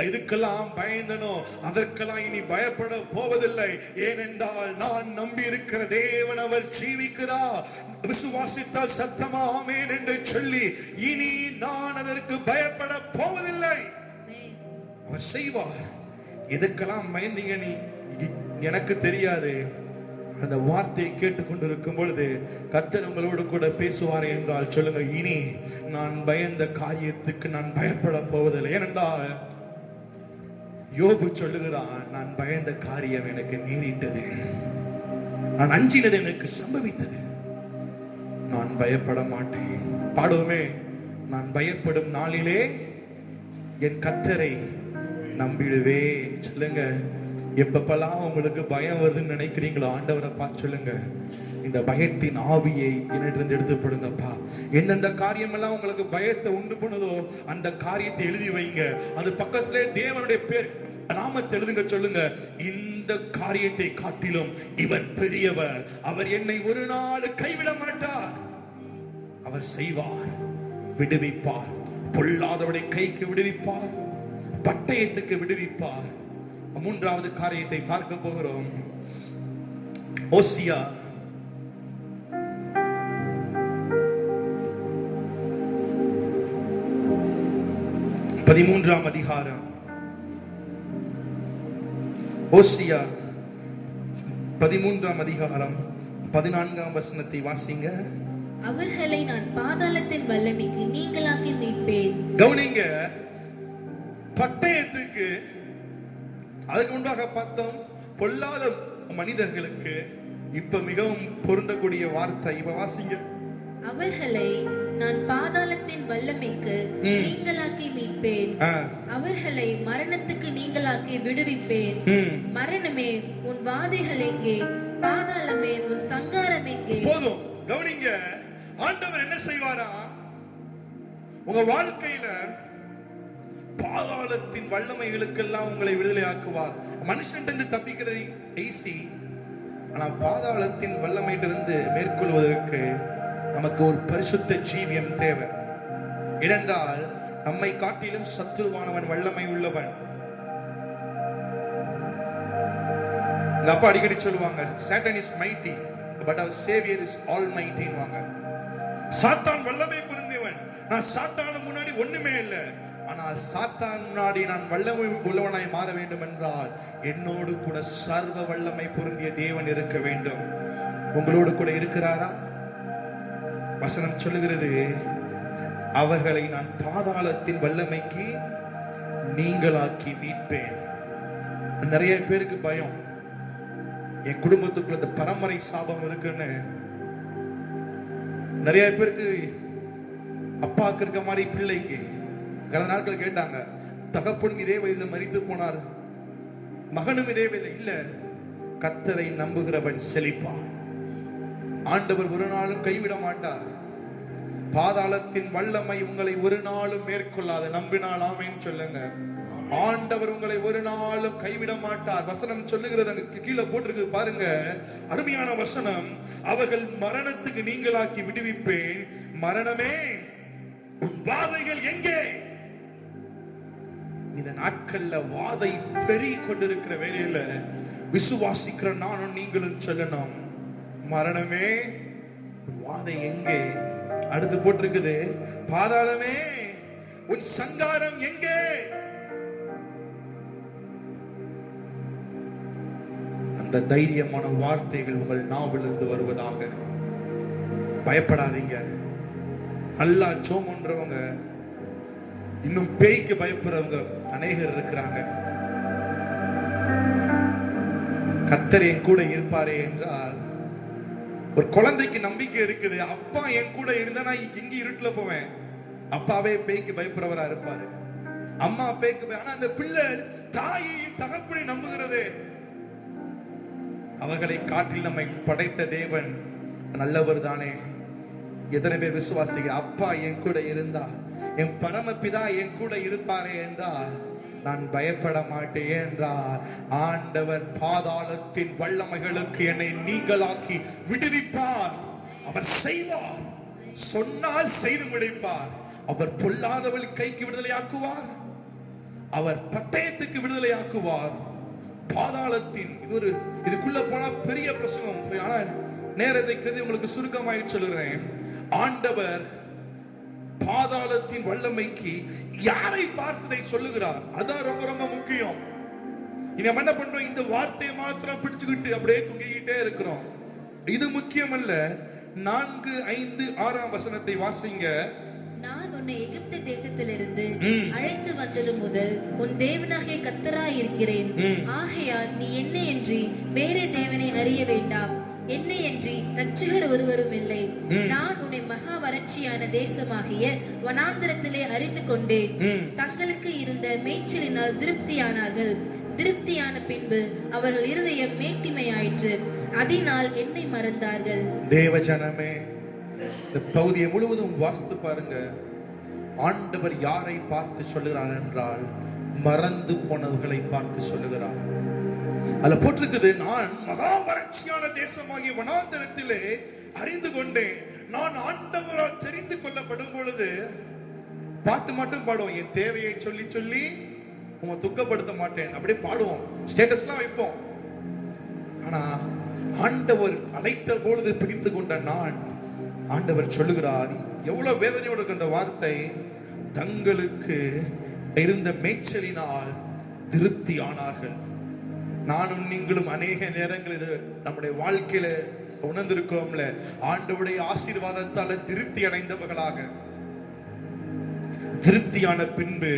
இதுக்கெல்லாம் பயந்தனோ அதற்கெல்லாம் இனி பயப்பட போவதில்லை. ஏனென்றால் நான் நம்பி இருக்கிற தேவன் அவர் ஜீவிக்கிறார். விசுவாசித்தால் சத்தமா ஆமென் என்று சொல்லி இனி நான் அதற்கு பயப்பட போவதில்லை. அவர் செய்வார். எதுக்கெல்லாம் பயந்தீங்க? எனக்கு தெரியாது. அந்த வார்த்தையை கேட்டுக்கொண்டிருக்கும் பொழுது கர்த்தர் உங்களோடு கூட பேசுவாரே என்றால் சொல்லுங்க, இனி நான் பயந்த காரியத்துக்கு நான் பயப்பட போவதில்லை. ஏனென்றால் யோபு சொல்லுகிறான், நான் பயந்த காரியம் எனக்கு நேரிட்டது, நான் அஞ்சினது எனக்கு சம்பவித்தது, நான் பயப்பட மாட்டேன். பாடுவோமே, நான் பயப்படும் நாளிலே என் கர்த்தரை நம்பிடுவே. சொல்லுங்க, எப்பப்பெல்லாம் உங்களுக்கு பயம் வருதுன்னு நினைக்கிறீங்களோ ஆண்டவரை பார்த்து சொல்லுங்க, இந்த பயத்தின் ஆவியை என்னிடம் எடுத்துப்படுங்கப்பா. எந்தெந்த காரியமெல்லாம் உங்களுக்கு பயத்தை உண்டு பண்ணுதோ அந்த காரியத்தை எழுதி வைங்க. அது பக்கத்திலே தேவனுடைய பேர் நாமத்தை எழுதுங்க. சொல்லுங்க, இந்த காரியத்தை காட்டிலும் இவர் பெரியவர், அவர் என்னை ஒரு நாள் கைவிட மாட்டார், அவர் செய்வார், விடுவிப்பார், பொல்லாதவருடைய கைக்கு விடுவிப்பார், பட்டயத்துக்கு விடுவிப்பார். மூன்றாவது காரியத்தை பார்க்க போகிறோம். ஓசியா 13ஆம் அதிகாரம். ஓசியா 13ஆம் அதிகாரம் 14ஆம் வசனத்தை வாசிங்க. அவர்களை நான் பாதாளத்தின் வல்லமைக்கு நீங்களாக்கி மீட்பேன். கவனிங்க, பட்டயத்துக்கு அதுக்கு முன்பாக பார்த்தோம் பொல்லாத மனிதர்களுக்கு. இப்ப மிகவும் பொருந்தக்கூடிய வார்த்தை இப்ப வாசிங்க. அவர்களை நான் பாதாளத்தின் வல்லமைக்கு நீங்களாக்கி மீட்பேன். அவர்களை மரணத்துக்கு நீங்களாக்கி விடுவிப்பேன். மரணமே உன் வாதைகள் எங்கே? பாதாளமே உன் சங்காரம் எங்கே? போதும். கவனிங்க, ஆண்டவர் என்ன செய்வாரா, உங்க வாழ்க்கையில பாதாளத்தின் வல்லமைகளுக்கெல்லாம் உங்களை விடுதலை ஆக்குவார். மனுஷன் தப்பிக்கிறது ஈஸி, ஆனா பாதாளத்தின் வல்லமையிலிருந்து மேற்கொள்வதற்கு நமக்கு ஒரு பரிசுத்த ஜீவியம் தேவை. ஏனென்றால் நம்மை காட்டிலும் சத்துருவானவன் வல்லமை உள்ளவன். எங்க அப்பா அடிக்கடி சொல்லுவாங்க, Satan is mighty but our savior is almighty ன்வாங்க. சாத்தான் வல்லமை பொருந்தியவன், நான் சாத்தான முன்னாடி ஒண்ணுமே இல்லை. ஆனால் சாத்தான் முன்னாடி நான் வல்லமை உள்ளவனாய் மாற வேண்டும் என்றால் என்னோடு கூட சர்வ வல்லமை பொருந்திய தேவன் இருக்க வேண்டும். உங்களோடு கூட இருக்கிறாரா? வசனம் சொல்லுகிறது, அவர்களை நான் பாதாளத்தின் வல்லமைக்கு நீங்களாக்கி மீட்பேன். நிறைய பேருக்கு பயம், என் குடும்பத்துக்குள்ள இந்த பரம்பரை சாபம் இருக்குன்னு. நிறைய பேருக்கு அப்பாவுக்கு இருக்க மாதிரி பிள்ளைக்கு கடந்த நாட்கள் கேட்டாங்க, தகப்பனும் இதே வயதில் மரித்து போனார், மகனும் இதே வயதில் இல்ல. கர்த்தரை நம்புகிறவன் செழிப்பான். ஆண்டவர் ஒரு நாளும் கைவிட மாட்டார். பாதாளத்தின் வல்லமை உங்களை ஒரு நாளும் மேற்கொள்ளாது. நம்பினால் ஆமென் சொல்லுங்க. ஆண்டவர் உங்களை ஒரு நாளும் கைவிட மாட்டார். வசனம் சொல்லுகிறது, அங்க கீழே போட்டிருக்கு பாருங்க, அருமையான வசனம். அவர்கள் மரணத்துக்கு நீங்களாக்கி விடுவிப்பேன். மரணமே உன் வாதைகள் எங்கே? இந்த நாட்கள்ல வாதை பெருகி கொண்டிருக்கிற வேளையில விசுவாசிக்கிற நானும் நீங்களும் சொல்லணும், மரணமே வாதை எங்கே? அடுத்து போட்டிருக்குது, பாதாளமே உன் சங்காரம் எங்கே? அந்த தைரியமான வார்த்தைகள் உங்கள் நாவிலிருந்து வருவதாக. பயப்படாதீங்க. நல்லா ஜெபம் பண்றவங்க, இன்னும் பேய்க்கு பயப்படுறவங்க அநேகர் இருக்கிறாங்க. கர்த்தர் என் கூட இருப்பாரே என்றால், ஒரு குழந்தைக்கு நம்பிக்கை இருக்குது, அப்பா என் கூட இருந்தா நான் எங்க இருட்டுல போவேன். அப்பாவே பேய்க்கு பயப்படுறவரா இருப்பாரு, அம்மா பேய்க்கு. ஆனா அந்த பிள்ளை தாயையும் தகப்பனை நம்புகிறது. அவர்களை காட்டில் நம்மை படைத்த தேவன் நல்லவர் தானே. எத்தனை பேர் விசுவாசிங்க, அப்பா என் கூட இருந்தா, என் பரமபிதா என் கூட இருப்பாரே என்றால் நான் பயப்பட மாட்டேன் என்றார். ஆண்டவர் பாதாளத்தின் வல்லமைகளுக்கு என்னை நீங்களாக்கி விடுவிப்பார். அவர் செய்வார், சொன்னால் செய்து முடிப்பார். அவர் பொல்லாதவள் கைக்கு விடுதலையாக்குவார், அவர் பட்டயத்துக்கு விடுதலையாக்குவார். பாதாளத்தின் இதுக்குள்ள போனா பெரிய பிரசங்கம், ஆனா நேரத்தை கருதி உங்களுக்கு சுருக்கமாக சொல்லுகிறேன். ஆண்டவர் பாதாளத்தின் வல்லமைக்கு யாரை பார்த்ததை சொல்லுகிறார், அதான் ரொம்ப ரொம்ப முக்கியம். இனி நம்ம என்ன பண்றோம்? இந்த வார்த்தையை மாத்திரம் பிடிச்சுக்கிட்டு அப்படியே தூங்கிக்கிட்டே இருக்கிறோம். இது முக்கியம் அல்ல. 4, 5, 6ஆம் வசனத்தை வாசிங்க. நான் உன்னை எகிப்து தேசத்திலிருந்து அழைத்து வந்தது முதல் உன் தேவனாகிய கர்த்தராய் இருக்கிறேன். ஆகையால் நீ என்னையன்றி வேறே தேவனை அறிய வேண்டாம். என்னையன்றி இரட்சகர் ஒருவரும் இல்லை. நான் உன்னை மகா வறட்சியான தேசமாகிய வனாந்தரத்திலே அறிந்து கொண்டேன். தங்களுக்கு இருந்த மேய்ச்சலினால் திருப்தியானார்கள். திருப்தியான பின்பு அவர்கள் இருதயம் மேட்டிமையாயிற்று. அதனால் என்னை மறந்தார்கள். தேவஜனமே, இந்த பகுதியை முழுவதும் வாசித்து பாருங்க. ஆண்டவர் யாரை பார்த்து சொல்லுகிறார் என்றால், மறந்து போனவர்களை பார்த்து சொல்லுகிறார். அதுல போட்டிருக்குது, நான் மகா வறட்சியான தேசமாகிய வனாந்தரத்திலே அறிந்து கொண்டேன். நான் ஆண்டவரால் தெரிந்து கொள்ளப்படும் பொழுது பாட்டு மட்டும் பாடுவோம். என் தேவையை சொல்லி சொல்லி உங்க துக்கப்படுத்த மாட்டேன் அப்படியே பாடுவோம், ஸ்டேட்டஸ்லாம் வைப்போம். ஆனா ஆண்டவர் அழைத்த பொழுது பிடித்து கொண்ட நான், ஆண்டவர் சொல்லுகிறார், எவ்வளவு வேதனையோடு இருக்கு அந்த வார்த்தை. தங்களுக்கு இருந்த மேய்ச்சலினால் திருப்தி ஆனார்கள். நானும் நீங்களும் அநேக நேரங்களில் நம்முடைய வாழ்க்கையில உணர்ந்திருக்கிறோம்ல, ஆண்டவருடைய ஆசீர்வாதத்தால திருப்தி அடைந்தவர்களாக. திருப்தியான பின்பு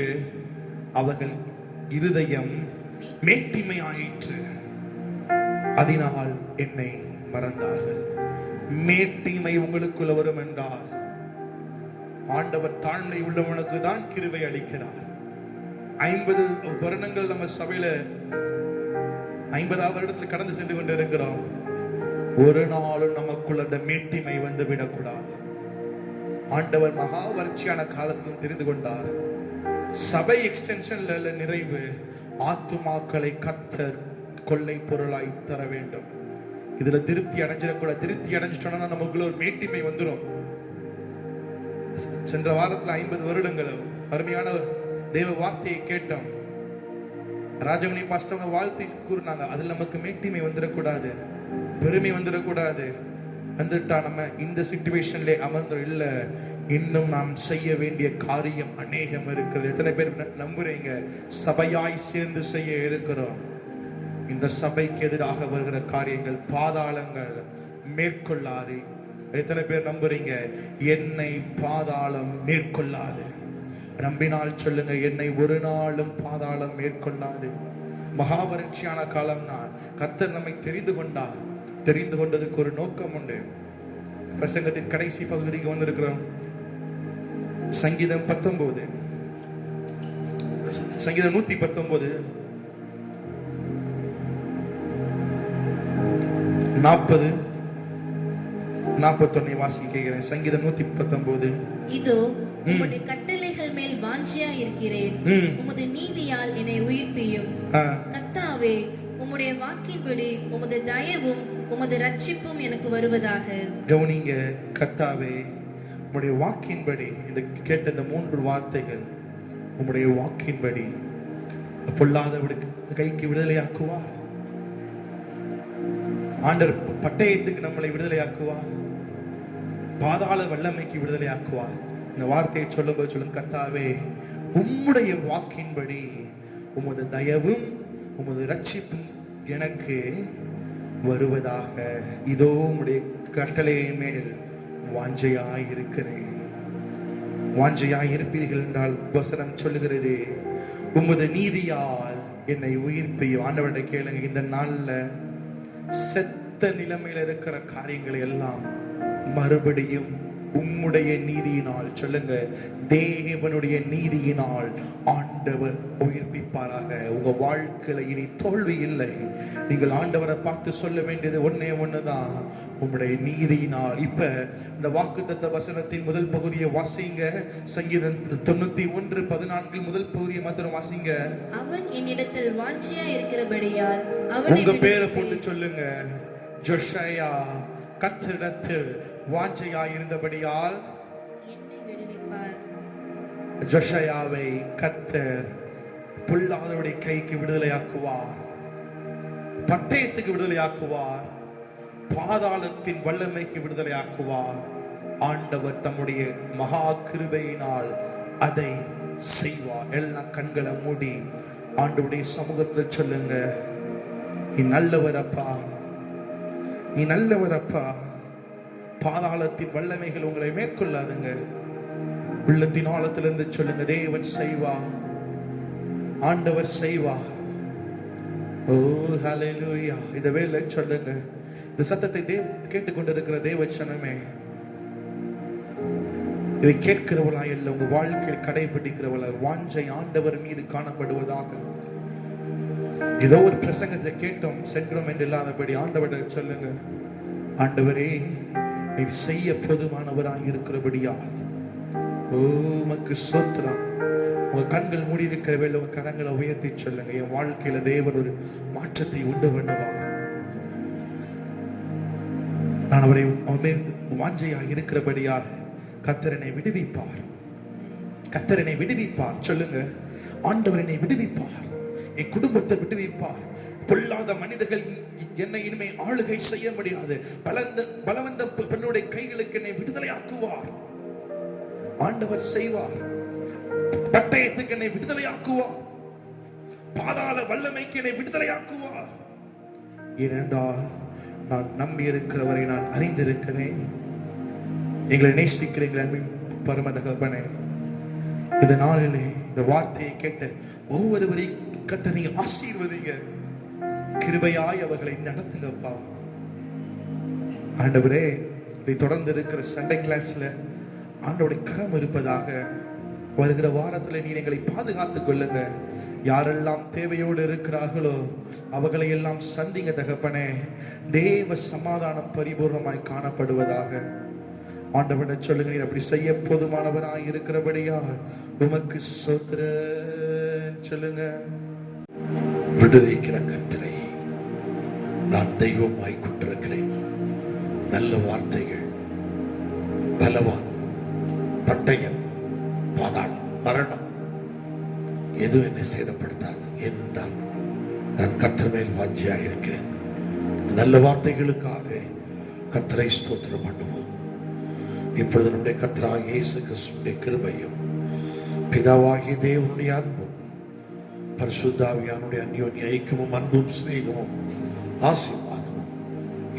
அவர்கள் இருதயம் மேட்டிமை ஆயிற்று. அதனால் என்னை மறந்தார்கள். மேட்டிமை உங்களுக்குள்ள வரும் என்றால், ஆண்டவர் தாழ்மை உள்ளவனுக்கு தான் கிருபை அளிக்கிறார். 50 வருடங்கள் நம்ம சபையில 50ஆவது வருடத்தில் கடந்து சென்று கொண்டிருக்கிறோம். ஒரு நாளும் நமக்குள்ள அந்த மேட்டிமை வந்து விடக்கூடாது. ஆண்டவர் மகா வறட்சியான காலத்திலும் தெரிந்து கொண்டார். சபை எக்ஸ்டென்ஷன்ல நிறைவு, ஆத்துமாக்களை கர்த்தர் கொள்ளை பொருளாய் தர வேண்டும். இதுல திருப்தி அடைஞ்சிடக்கூடாது. திருப்தி அடைஞ்சிட்டோம்னா நமக்குள்ள ஒரு மேட்டிமை வந்துடும். சென்ற வாரத்துல 50 வருடங்கள் அருமையான தேவ வார்த்தையை கேட்டோம். ராஜமணி பாஸ்டவங்க வாழ்த்தி கூறினாங்க, அதுல நமக்கு மேட்டிமை வந்துடக்கூடாது, பெருமை வந்துடக்கூடாது. வந்துட்டா நம்ம இந்த சிச்சுவேஷன்ல அமர்ந்தோம். இல்ல, இன்னும் நாம் செய்ய வேண்டிய காரியம் அநேகம் இருக்கிறது. எத்தனை பேர் நம்புறீங்க? சபையாய் சேர்ந்து செய்ய இருக்கிறோம். இந்த சபைக்கு எதிராக வருகிற காரியங்கள், பாதாளங்கள் மேற்கொள்ளாது. எத்தனை பேர் நம்புறீங்க? என்னை பாதாளம் மேற்கொள்ளாது. நம்பினால் சொல்லுங்க, என்னை ஒரு நாளும் பாதாளம் மேற்கொள்ளாது. மகாவறட்சியான காலம் தான். கர்த்தர் நம்மை தெரிந்து கொண்டார். தெரிந்து கொண்டதுக்கு ஒரு நோக்கம் உண்டு. பிரசங்கத்தின் கடைசி பகுதிக்கு வந்திருக்கிறோம். சங்கீதம் 19, சங்கீதம் 119 40 41 வாசிக்க கேட்கிறேன். சங்கீதம் 119. இதோ உம்முடைய கட்டளைகள் மேல் வாஞ்சியா இருக்கிறேன். உமது நீதியால் என்னை உயிர்ப்பியும். கர்த்தாவே, உம்முடைய வாக்கின்படி உமது தயவும் உமது ரட்சிப்பும் எனக்கு வருவதாக. கவனிங்க, கர்த்தாவே, உம்முடைய வாக்கின்படி. இந்த கேட்ட இந்த 3 வார்த்தைகள், உம்முடைய வாக்கின்படி பொல்லாதவனுக்கு கைக்கு விடுதலையாக்குவார். ஆண்டவர் பட்டயத்துக்கு நம்மளை விடுதலையாக்குவார். பாதாள வல்லமைக்கு விடுதலையாக்குவார். இந்த வார்த்தையை சொல்லும்போது சொல்லுங்க, கர்த்தாவே, உம்முடைய வாக்கின்படி உமது தயவும் உமது ரட்சிப்பும் எனக்கு வருவதாக. இதோ உம்முடைய கட்டளையின் மேல் வாஞ்சையாய் இருக்கிறேன். வாஞ்சையாய் இருப்பீர்கள் என்றால் வசனம் சொல்லுகிறது, உமது நீதியால் என்னை உயிர்ப்பையும். ஆண்டவருடைய கேளுங்க, இந்த நாள்ல செத்த நிலைமையில இருக்கிற காரியங்களை எல்லாம் மறுபடியும் உம்முடைய நீதியினால், சொல்லுங்க, தேவனுடைய நீதியினால் ஆண்டவர் உயிர்ப்பிப்பாராக. உங்க வாழ்க்கையில இனி தோல்வி இல்லை. நீங்கள் ஆண்டவரை பார்த்து சொல்ல வேண்டியது ஒன்னே ஒண்ணுதான், உம்முடைய நீதியினால். இப்ப இந்த வாக்குத்தத்த வசனத்தின் முதல் பகுதியை வாசிங்க. சங்கீதம் 91:14 முதல் பகுதியை மாத்திரம் வாசிங்க. அவன் என்னிடத்தில் வாஞ்சியா இருக்கிறபடியால் உங்க பேரை போட்டு சொல்லுங்க. ஜோஷயா கர்த்தரிடத்தில் வாஞ்சையா இருந்தபடியால் என்னை விடுவிப்பார். ஜோஷயாவை கர்த்தர் பொல்லாதவருடைய கைக்கு விடுதலையாக்குவார், பட்டயத்துக்கு விடுதலையாக்குவார், பாதாளத்தின் வல்லமைக்கு விடுதலையாக்குவார். ஆண்டவர் தம்முடைய மகா கிருபையினால் அதை செய்வார். எல்லாம் கண்களை மூடி ஆண்டவருடைய சமூகத்துல சொல்லுங்க, நீ நல்லவர் அப்பா, நீ நல்லவர் அப்பா. பாதாளத்தின் வல்லமைகள் உங்களை மேற்கொள்ளாதுங்க. உள்ளத்தின் ஆழத்திலிருந்து சொல்லுங்க, தேவன் செய்வார், ஆண்டவர் செய்வார். ஓ ஹல்லேலூயா. இந்த வேளை சொல்லுங்க, இந்த சத்தத்தை கேட்டுக்கொண்டிருக்கிற தேவ ஜனமே, இதை கேட்கிறவளா இல்லை உங்க வாழ்க்கையில் கடைபிடிக்கிறவளா வாஞ்சை ஆண்டவர் மீது காணப்படுவதாக. ஏதோ ஒரு பிரசங்கத்தை கேட்டோம் சென்றோம் என்று இல்லாதபடி ஆண்டவரை சொல்லுங்க, ஆண்டவரே நீர் செய்ய போதுமானவராய் இருக்கிறபடியா உமக்கு ஸ்தோத்திரம். உங்க கண்கள் மூடி இருக்கிற வேளை உங்க கரங்களை உயர்த்தி சொல்லுங்க, என் வாழ்க்கையில தேவன் ஒரு மாற்றத்தை உண்டு பண்ணுவார். நான் அவரை வாஞ்சையாக இருக்கிறபடியாக கர்த்தரனை விடுவிப்பார், கர்த்தரனை விடுவிப்பார். சொல்லுங்க, ஆண்டவரனை விடுவிப்பார், என் குடும்பத்தை விடுவிப்பார். பொல்லாத மனிதர்கள் என்னை இனிமே ஆளுகை செய்ய முடியாது. பலவந்த பெண்ணுடைய கைகளுக்கு என்னை விடுதலையாக்குவார். ஆண்டவர் செய்வார். பட்டயத்துக்கு என்னை விடுதலையாக்குவார். பாதாள வல்லமைக்கு என்னை விடுதலையாக்குவார். ஏனென்றால் நான் நம்பி இருக்கிறவரை நான் அறிந்திருக்கிறேன். எங்களை நேசிக்கிறீர்கள் அன்பின் பரம தகப்பனே. இந்த நாளிலே இந்த வார்த்தையை கேட்ட ஒவ்வொருவரையும் கர்த்தர் நீங்க ஆசீர்வதிங்க, கிருபையாய் அவர்களை நடத்துங்கப்பா. ஆண்டவரே, இதை தொடர்ந்து இருக்கிற சண்டே கிளாஸ்ல ஆண்டவருடைய கரம் இருப்பதாக. வருகிற வாரத்துல நீர் எங்களை பாதுகாத்துக் கொள்ளுங்க. யாரெல்லாம் தேவையோடு இருக்கிறார்களோ அவர்களை எல்லாம் சந்திங்க தகப்பனே. தேவ சமாதானம் பரிபூர்ணமாய் காணப்படுவதாக. ஆண்டவனை சொல்லுங்க, நீர் அப்படி செய்ய போதுமானவராய் இருக்கிறபடியா உமக்கு ஸ்தோத்திரம் சொல்லுங்க. விடுவிக்கிற கர்த்தரை நான் தெய்வமாய் கொண்டிருக்கிறேன். நல்ல வார்த்தைகள், பலவான், பட்டயம், பாதாளம், மரணம் எதுவும் என்னை சேதப்படுத்தாது. ஏனென்றால் நான் கர்த்தர் மேல் வாஞ்சியாக இருக்கிறேன். நல்ல வார்த்தைகளுக்காக கர்த்தரை ஸ்தோத்திரம் பண்ணுவோம். இப்பொழுது நம்முடைய கர்த்தராகிய இயேசு கிறிஸ்துவின் கிருபையும் பிதாவாகிய தேவனுடைய அன்பும் பரிசுத்த ஆவியானுடைய அந்யோன்ய ஐக்கியமும் அன்பும் சிநேகமும் ஆசீர்வாதமும்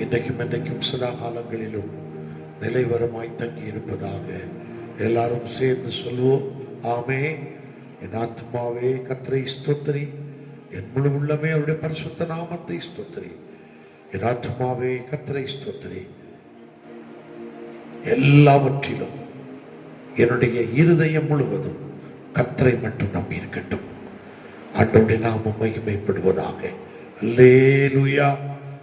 இன்றைக்கும் என்றைக்கும் சதா காலங்களிலும் நிலைவரமாய் தங்கி இருப்பதாக எல்லாரும் சேர்ந்து சொல்லுவோம். ஆமென். என் ஆத்மாவே கர்த்தரை ஸ்தோத்திரி, என் முழு உள்ளமே அவருடைய பரிசுத்த நாமத்தை ஸ்தோத்திரி. என் ஆத்மாவே கர்த்தரை ஸ்தோத்திரி, எல்லாவற்றிலும் என்னுடைய இருதயம் முழுவதும் கர்த்தரை மட்டும் நம்பி இருக்கட்டும். ஆண்டவருடைய நாமம் மகிமைப்படுவதாக. அல்லேலூயா.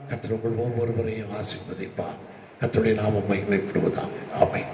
கர்த்தர் உங்கள் ஒவ்வொருவரையும் ஆசீர்வதிப்பார். கர்த்தருடைய நாமம் மகிமைப்படுவதாக. ஆமென்.